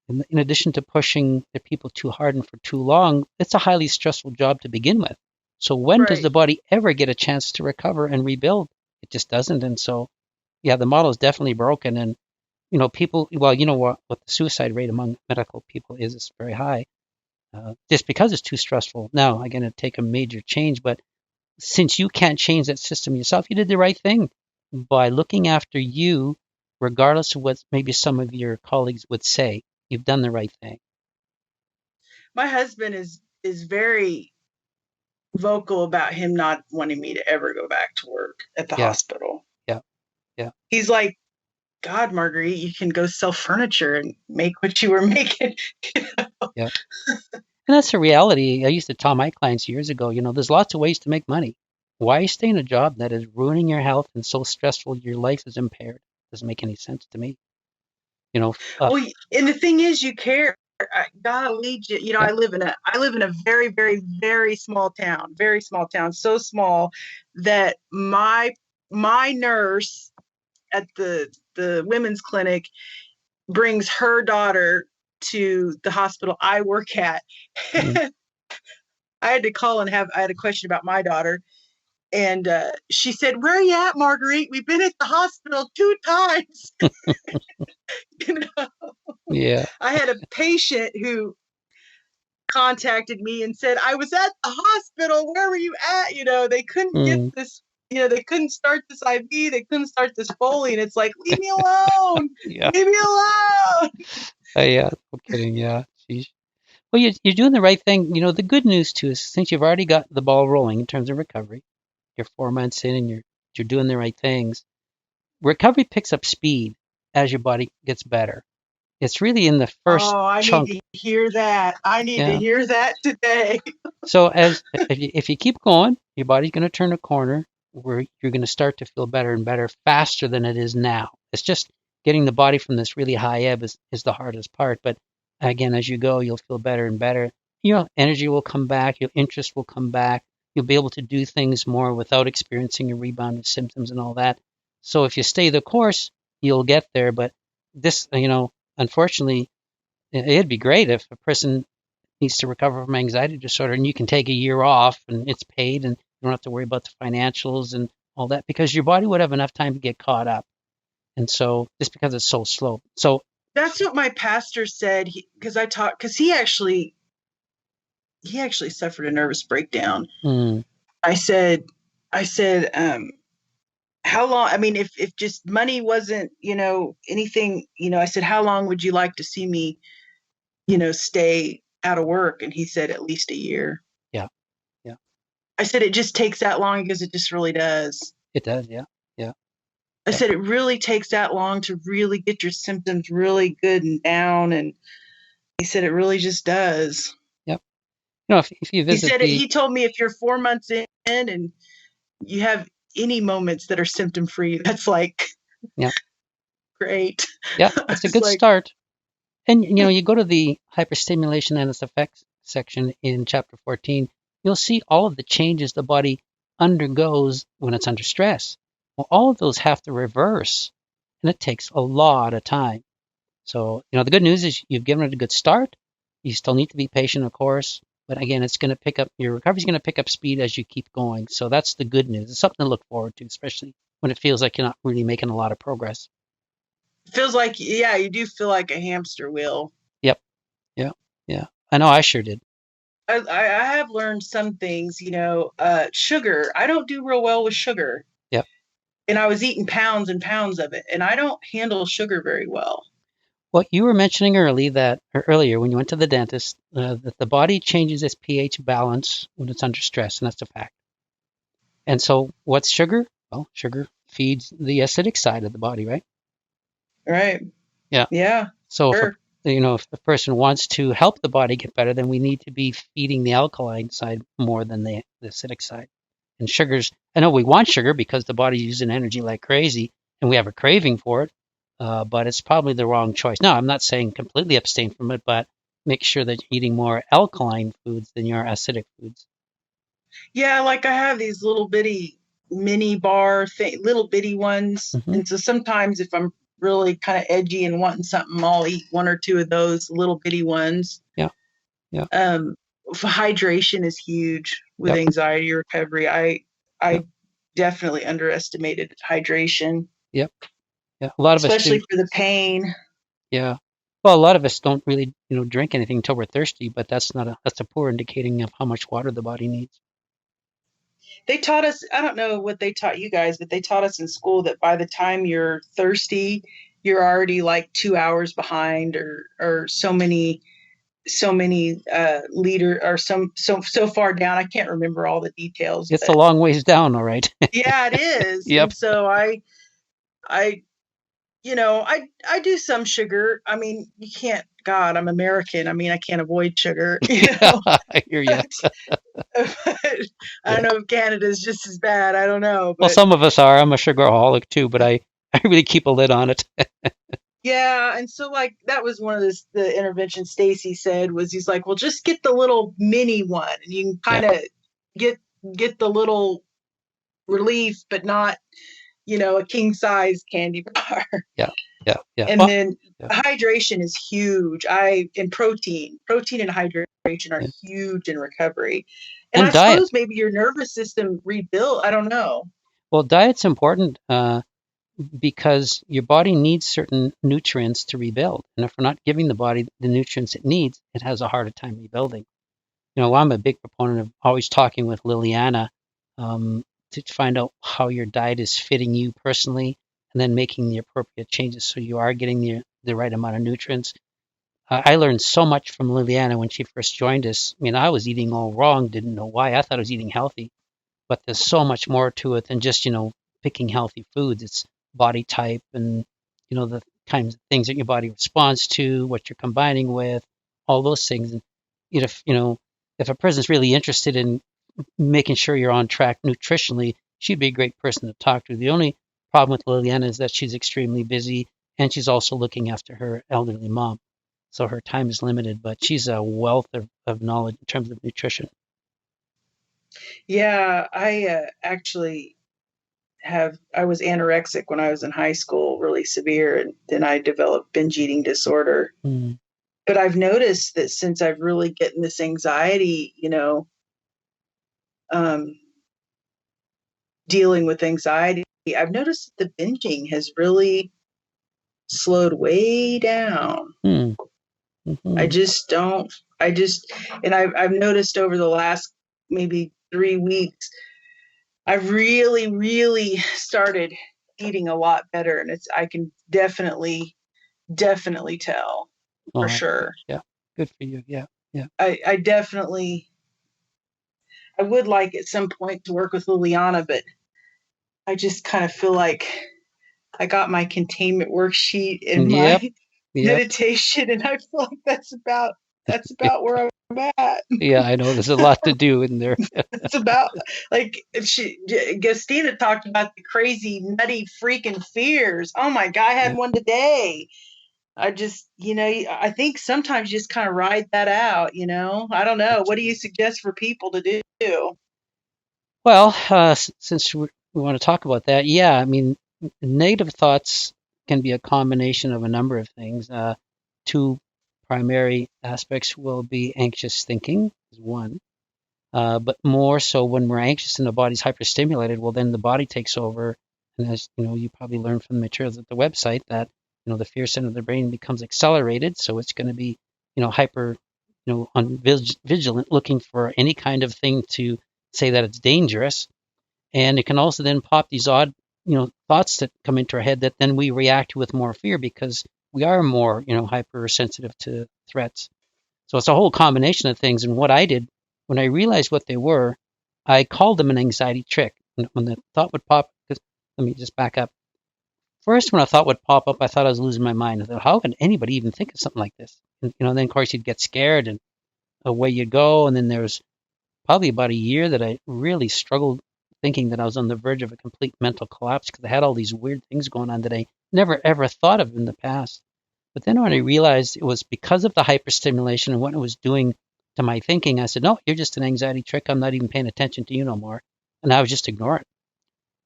in addition to pushing the people too hard and for too long, it's a highly stressful job to begin with. So when does the body ever get a chance to recover and rebuild? It just doesn't. And so, yeah, the model is definitely broken. And people, well, what the suicide rate among medical people is very high, just because it's too stressful. Now, again, it'd take a major change, but since you can't change that system yourself, you did the right thing by looking after you, regardless of what maybe some of your colleagues would say. You've done the right thing. My husband is very vocal about him not wanting me to ever go back to work at the hospital. Yeah. He's like, God, Marguerite, you can go sell furniture and make what you were making. Yeah. And that's the reality. I used to tell my clients years ago, there's lots of ways to make money. Why stay in a job that is ruining your health and so stressful your life is impaired? Doesn't make any sense to me. Well, and the thing is, you care. I gotta lead you. I live in a very, very, very small town. Very small town. So small that my nurse at the women's clinic brings her daughter to the hospital I work at. Mm-hmm. I had to call and I had a question about my daughter. And she said, "Where are you at, Marguerite? We've been at the hospital 2 times." Yeah. I had a patient who contacted me and said, "I was at the hospital. Where were you at?" They couldn't get this. They couldn't start this IV. They couldn't start this Foley. And it's like, leave me alone. Yeah. Leave me alone. Yeah. No kidding. Yeah. Jeez. Well, you're doing the right thing. The good news too is, since you've already got the ball rolling in terms of recovery, you're 4 months in and you're doing the right things. Recovery picks up speed as your body gets better. It's really in the first chunk. I need to hear that. I need to hear that today. So if you keep going, your body's going to turn a corner where you're going to start to feel better and better faster than it is now. It's just getting the body from this really high ebb is the hardest part. But again, as you go, you'll feel better and better. Energy will come back. Your interest will come back. You'll be able to do things more without experiencing a rebound of symptoms and all that. So if you stay the course, you'll get there. But this, unfortunately, it'd be great if a person needs to recover from anxiety disorder and you can take a year off and it's paid and you don't have to worry about the financials and all that, because your body would have enough time to get caught up. And so just because it's so slow. So that's what my pastor said, because he actually suffered a nervous breakdown. Mm. I said, how how long, I mean, if just money wasn't, anything, I said, how long would you like to see me, stay out of work? And he said, at least a year. Yeah. Yeah. I said, it just takes that long because it just really does. It does. Yeah. Yeah. I Yeah. said, it really takes that long to really get your symptoms really good and down. And he said, it really just does. Yep. If you He visit said, the, he told me if you're 4 months in and you have any moments that are symptom free, that's like, yeah, great. yeah, I it's a was good like, start. And you go to the hyperstimulation and its effects section in chapter 14, you'll see all of the changes the body undergoes when it's under stress. Well, all of those have to reverse, and it takes a lot of time. So, the good news is you've given it a good start. You still need to be patient, of course, but again, it's going to pick up, your recovery's going to pick up speed as you keep going. So that's the good news. It's something to look forward to, especially when it feels like you're not really making a lot of progress. feels like, yeah, you do feel like a hamster wheel. Yep. Yeah. Yeah. I know I sure did. I have learned some things, sugar. I don't do real well with sugar. Yep. And I was eating pounds and pounds of it, and I don't handle sugar very well. What you were mentioning earlier when you went to the dentist, that the body changes its pH balance when it's under stress, and that's a fact. And so, what's sugar? Well, sugar feeds the acidic side of the body, right? Right. Yeah. Yeah. So Sure. if a person wants to help the body get better, then we need to be feeding the alkaline side more than the acidic side. And sugars, I know we want sugar because the body's using energy like crazy, and we have a craving for it. But it's probably the wrong choice. Now, I'm not saying completely abstain from it, but make sure that you're eating more alkaline foods than your acidic foods. Yeah, like I have these little bitty mini bar thing, little bitty ones. Hmm. And so sometimes if I'm really kind of edgy and wanting something, I'll eat one or two of those little bitty ones. Yeah, yeah, Um, hydration is huge with yep, anxiety recovery. I yep, I definitely underestimated hydration, yep, yeah. A lot of us especially do. for the pain. Yeah. Well, a lot of us don't really, drink anything until we're thirsty, but that's a poor indicating of how much water the body needs. They taught us, I don't know what they taught you guys, but they taught us in school that by the time you're thirsty, you're already like 2 hours behind or so many liter or so far down. I can't remember all the details, It's a but long ways down, all right. yeah, it is. Yep. And so I I do some sugar. I mean, you can't, God, I'm American. I mean, I can't avoid sugar, Yeah, I hear you. but, I Yeah. don't know if Canada's just as bad. I don't know, Well, but some of us are. I'm a sugaraholic too, but I really keep a lid on it. yeah. And so like that was one of the interventions Stacy said was he's like, well, just get the little mini one and you can Yeah, kind of get get the little relief, but not, a king size candy bar. yeah, yeah, yeah. And Well, then yeah, hydration is huge. And protein and hydration are yeah. huge in recovery. And And I diet. suppose maybe your nervous system rebuilt. I don't know. Well, diet's important because your body needs certain nutrients to rebuild, and if we're not giving the body the nutrients it needs, it has a harder time rebuilding. I'm a big proponent of always talking with Liliana to find out how your diet is fitting you personally, and then making the appropriate changes so you are getting the right amount of nutrients. I learned so much from Liliana when she first joined us. I mean, I was eating all wrong, didn't know why. I thought I was eating healthy, but there's so much more to it than just, picking healthy foods. It's body type and, the kinds of things that your body responds to, what you're combining with, all those things. And if a person's really interested in making sure you're on track nutritionally, she'd be a great person to talk to. The only problem with Liliana is that she's extremely busy and she's also looking after her elderly mom. So her time is limited, but she's a wealth of knowledge in terms of nutrition. Yeah, I actually I was anorexic when I was in high school, really severe, and then I developed binge eating disorder. Mm. But I've noticed that since I've really gotten this anxiety, um, dealing with anxiety, I've noticed that the binging has really slowed way down. Mm. I Hmm. just don't, and I've noticed over the last maybe 3 weeks, I really, really started eating a lot better, and I can definitely tell Oh, for that's good. sure. Yeah, good for you. Yeah, yeah, I definitely, I would like at some point to work with Liliana, but I just kind of feel like I got my containment worksheet in my yep, yep. meditation, and I feel like that's about where I'm at. Yeah, I know there's a lot to do in there. It's about like Gustina talked about the crazy, nutty, freaking fears. Oh my God, I had Yeah, one today. I just, I think sometimes you just kind of ride that out. I don't know. What do you absolutely. suggest for people to do? Well, since we want to talk about that, yeah, I mean, negative thoughts can be a combination of a number of things. Two primary aspects will be anxious thinking, is one. But more so when we're anxious and the body's hyperstimulated, well, then the body takes over. And as you know, you probably learned from the materials at the website that the fear center of the brain becomes accelerated, so it's going to be hyper, on vigilant, looking for any kind of thing to say that it's dangerous. And it can also then pop these odd, thoughts that come into our head that then we react to with more fear because we are more, hypersensitive to threats. So it's a whole combination of things. And what I did when I realized what they were, I called them an anxiety trick. And when the thought would pop, because let me just back up. First, when a thought would pop up, I thought I was losing my mind. I thought, how can anybody even think of something like this? And then of course you'd get scared and away you'd go. And then there was probably about a year that I really struggled thinking that I was on the verge of a complete mental collapse because I had all these weird things going on that I never ever thought of in the past. But then when I realized it was because of the hyperstimulation and what it was doing to my thinking, I said, no, you're just an anxiety trick. I'm not even paying attention to you no more. And I would just ignore it.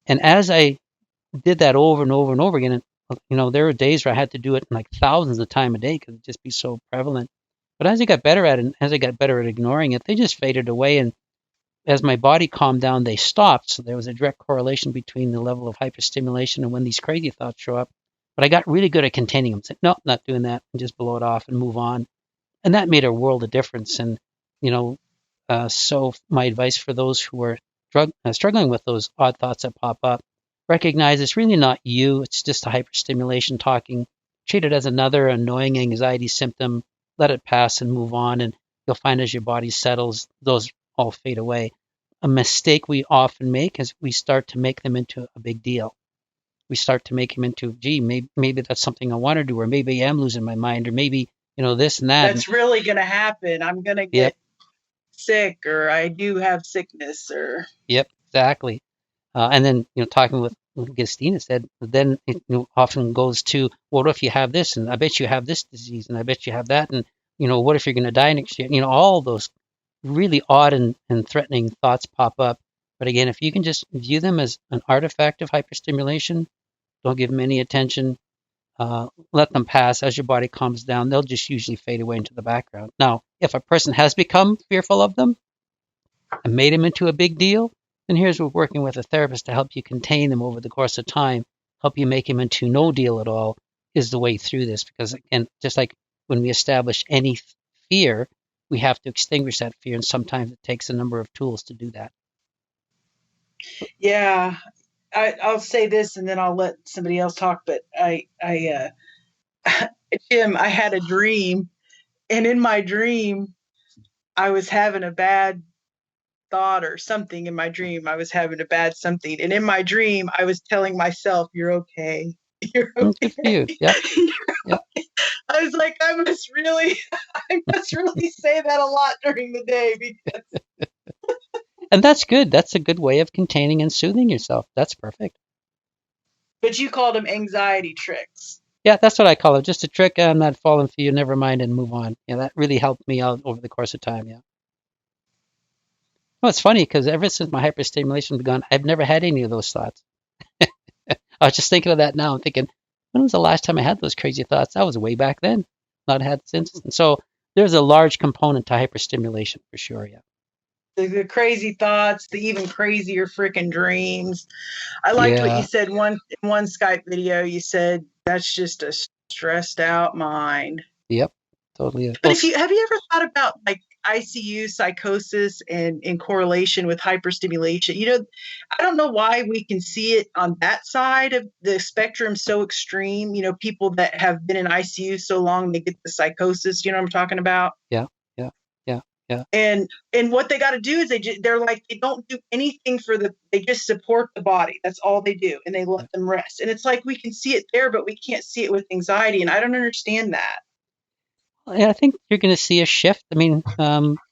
And as I did that over and over and over again, and there were days where I had to do it like thousands of times a day because it'd just be so prevalent. But as I got better at it, and as I got better at ignoring it, they just faded away. And as my body calmed down, they stopped. So there was a direct correlation between the level of hyperstimulation and when these crazy thoughts show up. But I got really good at containing them. Said, no, not doing that, and just blow it off and move on. And that made a world of difference. And you know, so my advice for those who are struggling with those odd thoughts that pop up, recognize it's really not you. It's just a hyperstimulation talking. Treat it as another annoying anxiety symptom. Let it pass and move on. And you'll find as your body settles, those all fade away. A mistake we often make is we start to make them into a big deal. We start to make them into, gee, maybe that's something I want to do, or maybe I am losing my mind, or maybe this and that. That's really going to happen. I'm going to Yep, get sick, or I do have sickness, or yep, exactly. And then talking with what Gestina said, then it often goes to, what if you have this, and I bet you have this disease, and I bet you have that, and what if you're going to die next year? All those really odd and threatening thoughts pop up. But again, if you can just view them as an artifact of hyperstimulation, don't give them any attention, let them pass. As your body calms down, they'll just usually fade away into the background. Now, if a person has become fearful of them and made them into a big deal, then here's where working with a therapist to help you contain them over the course of time, help you make them into no deal at all, is the way through this. Because again, just like when we establish any fear, we have to extinguish that fear, and sometimes it takes a number of tools to do that. yeah. I'll say this, and then I'll let somebody else talk. But Jim, I had a dream, and in my dream, I was having a bad thought or something. In my dream, I was having a bad something, and in my dream, I was telling myself, "You're okay. You're Good for okay." you. Yep. Yep. I was like, I must really, I must really say that a lot during the day. And that's good. That's a good way of containing and soothing yourself. That's perfect. But you called them anxiety tricks. Yeah, that's what I call it. Just a trick. I'm not falling for you. Never mind, and move on. Yeah, that really helped me out over the course of time. Yeah. Well, it's funny because ever since my hyperstimulation begun, I've never had any of those thoughts. I was just thinking of that now. I'm thinking, when was the last time I had those crazy thoughts? That was way back then. Not had since. And so there's a large component to hyperstimulation for sure. Yeah. The crazy thoughts, the even crazier freaking dreams. I liked what you Yeah. said in one Skype video. You said that's just a stressed out mind. Yep. Totally. But if you have you ever thought about, like, ICU psychosis and in correlation with hyperstimulation. I don't know why we can see it on that side of the spectrum so extreme. People that have been in ICU so long, they get the psychosis. You know what I'm talking about? Yeah, yeah, yeah, yeah. And what they got to do is they're like, they don't do anything they just support the body. That's all they do. And they let them rest. And it's like, we can see it there, but we can't see it with anxiety. And I don't understand that. I think you're going to see a shift. I mean,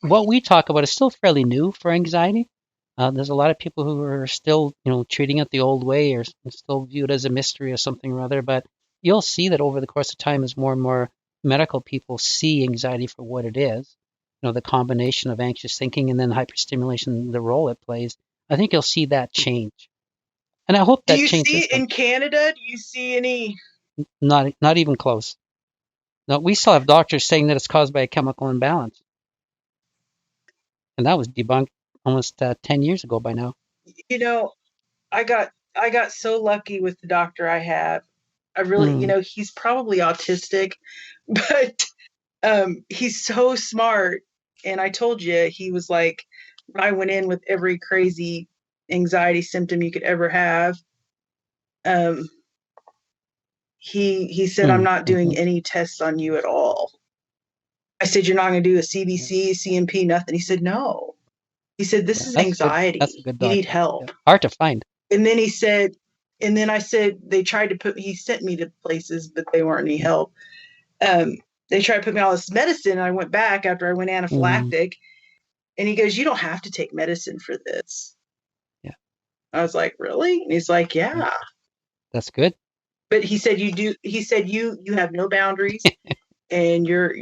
what we talk about is still fairly new for anxiety. There's a lot of people who are still, treating it the old way or still view it as a mystery or something or other. But you'll see that over the course of time, as more and more medical people see anxiety for what it is, the combination of anxious thinking and then hyperstimulation, the role it plays, I think you'll see that change. And I hope that changes. Do you see in Canada? Do you see any? Not even close. No, we still have doctors saying that it's caused by a chemical imbalance. And that was debunked almost 10 years ago by now. I got so lucky with the doctor I have. I really, he's probably autistic, but he's so smart. And I told you, he was like, I went in with every crazy anxiety symptom you could ever have. He said, I'm not doing any tests on you at all. I said, you're not going to do a CBC, CMP, nothing. He said, no. He said, this is anxiety. That's a good doctor. You need help. Yeah. Hard to find. And then I said, they tried to he sent me to places, but they weren't any help. They tried to put me on all this medicine. And I went back after I went anaphylactic. And he goes, you don't have to take medicine for this. Yeah. I was like, really? And he's like, yeah. That's good. But he said, you do. He said, you have no boundaries and you're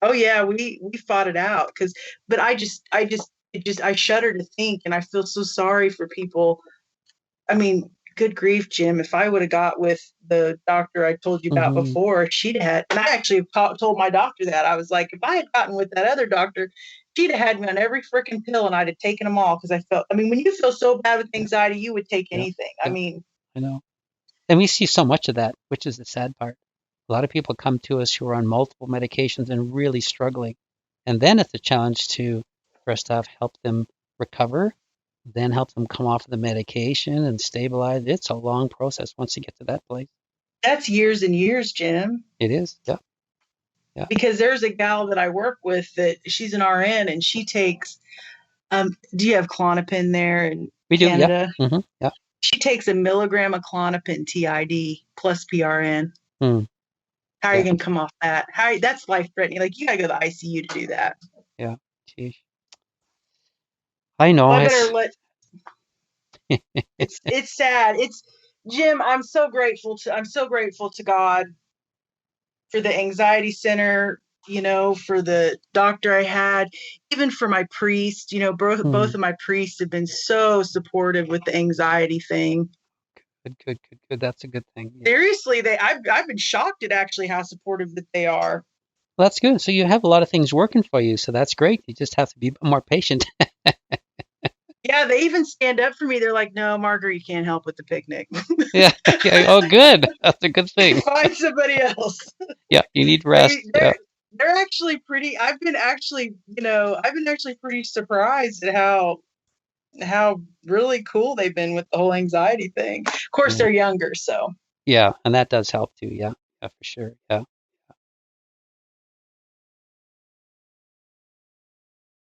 oh yeah, we fought it out but I shudder to think, and I feel so sorry for people. I mean, good grief, Jim, if I would have got with the doctor I told you about before, she'd had, and I actually told my doctor that. I was like, if I had gotten with that other doctor, she'd have had me on every freaking pill and I'd have taken them all, because when you feel so bad with anxiety, you would take anything. Yeah. I know. And we see so much of that, which is the sad part. A lot of people come to us who are on multiple medications and really struggling. And then it's a challenge to, first off, help them recover, then help them come off of the medication and stabilize. It's a long process once you get to that place. That's years and years, Jim. It is, yeah. Yeah. Because there's a gal that I work with that she's an RN and she takes, do you have Klonopin there in Canada? Yeah. Mm-hmm. Yeah. She takes 1 milligram of Klonopin TID plus PRN. How are you going to come off that? That's life-threatening. Like, you got to go to the ICU to do that. Yeah. Geez. I know. I better it's sad. Jim, I'm so grateful to God for the anxiety center, for the doctor I had, even for my priest. Both of my priests have been so supportive with the anxiety thing. Good. That's a good thing. Yeah. Seriously, I've been shocked at actually how supportive that they are. Well, that's good. So you have a lot of things working for you. So that's great. You just have to be more patient. Yeah, they even stand up for me. They're like, no, Margaret, you can't help with the picnic. Yeah. Oh, good. That's a good thing. Find somebody else. Yeah, you need rest. They're actually pretty. I've been actually pretty surprised at how really cool they've been with the whole anxiety thing. Of course, they're younger, so. Yeah, and that does help too. Yeah, for sure. Yeah.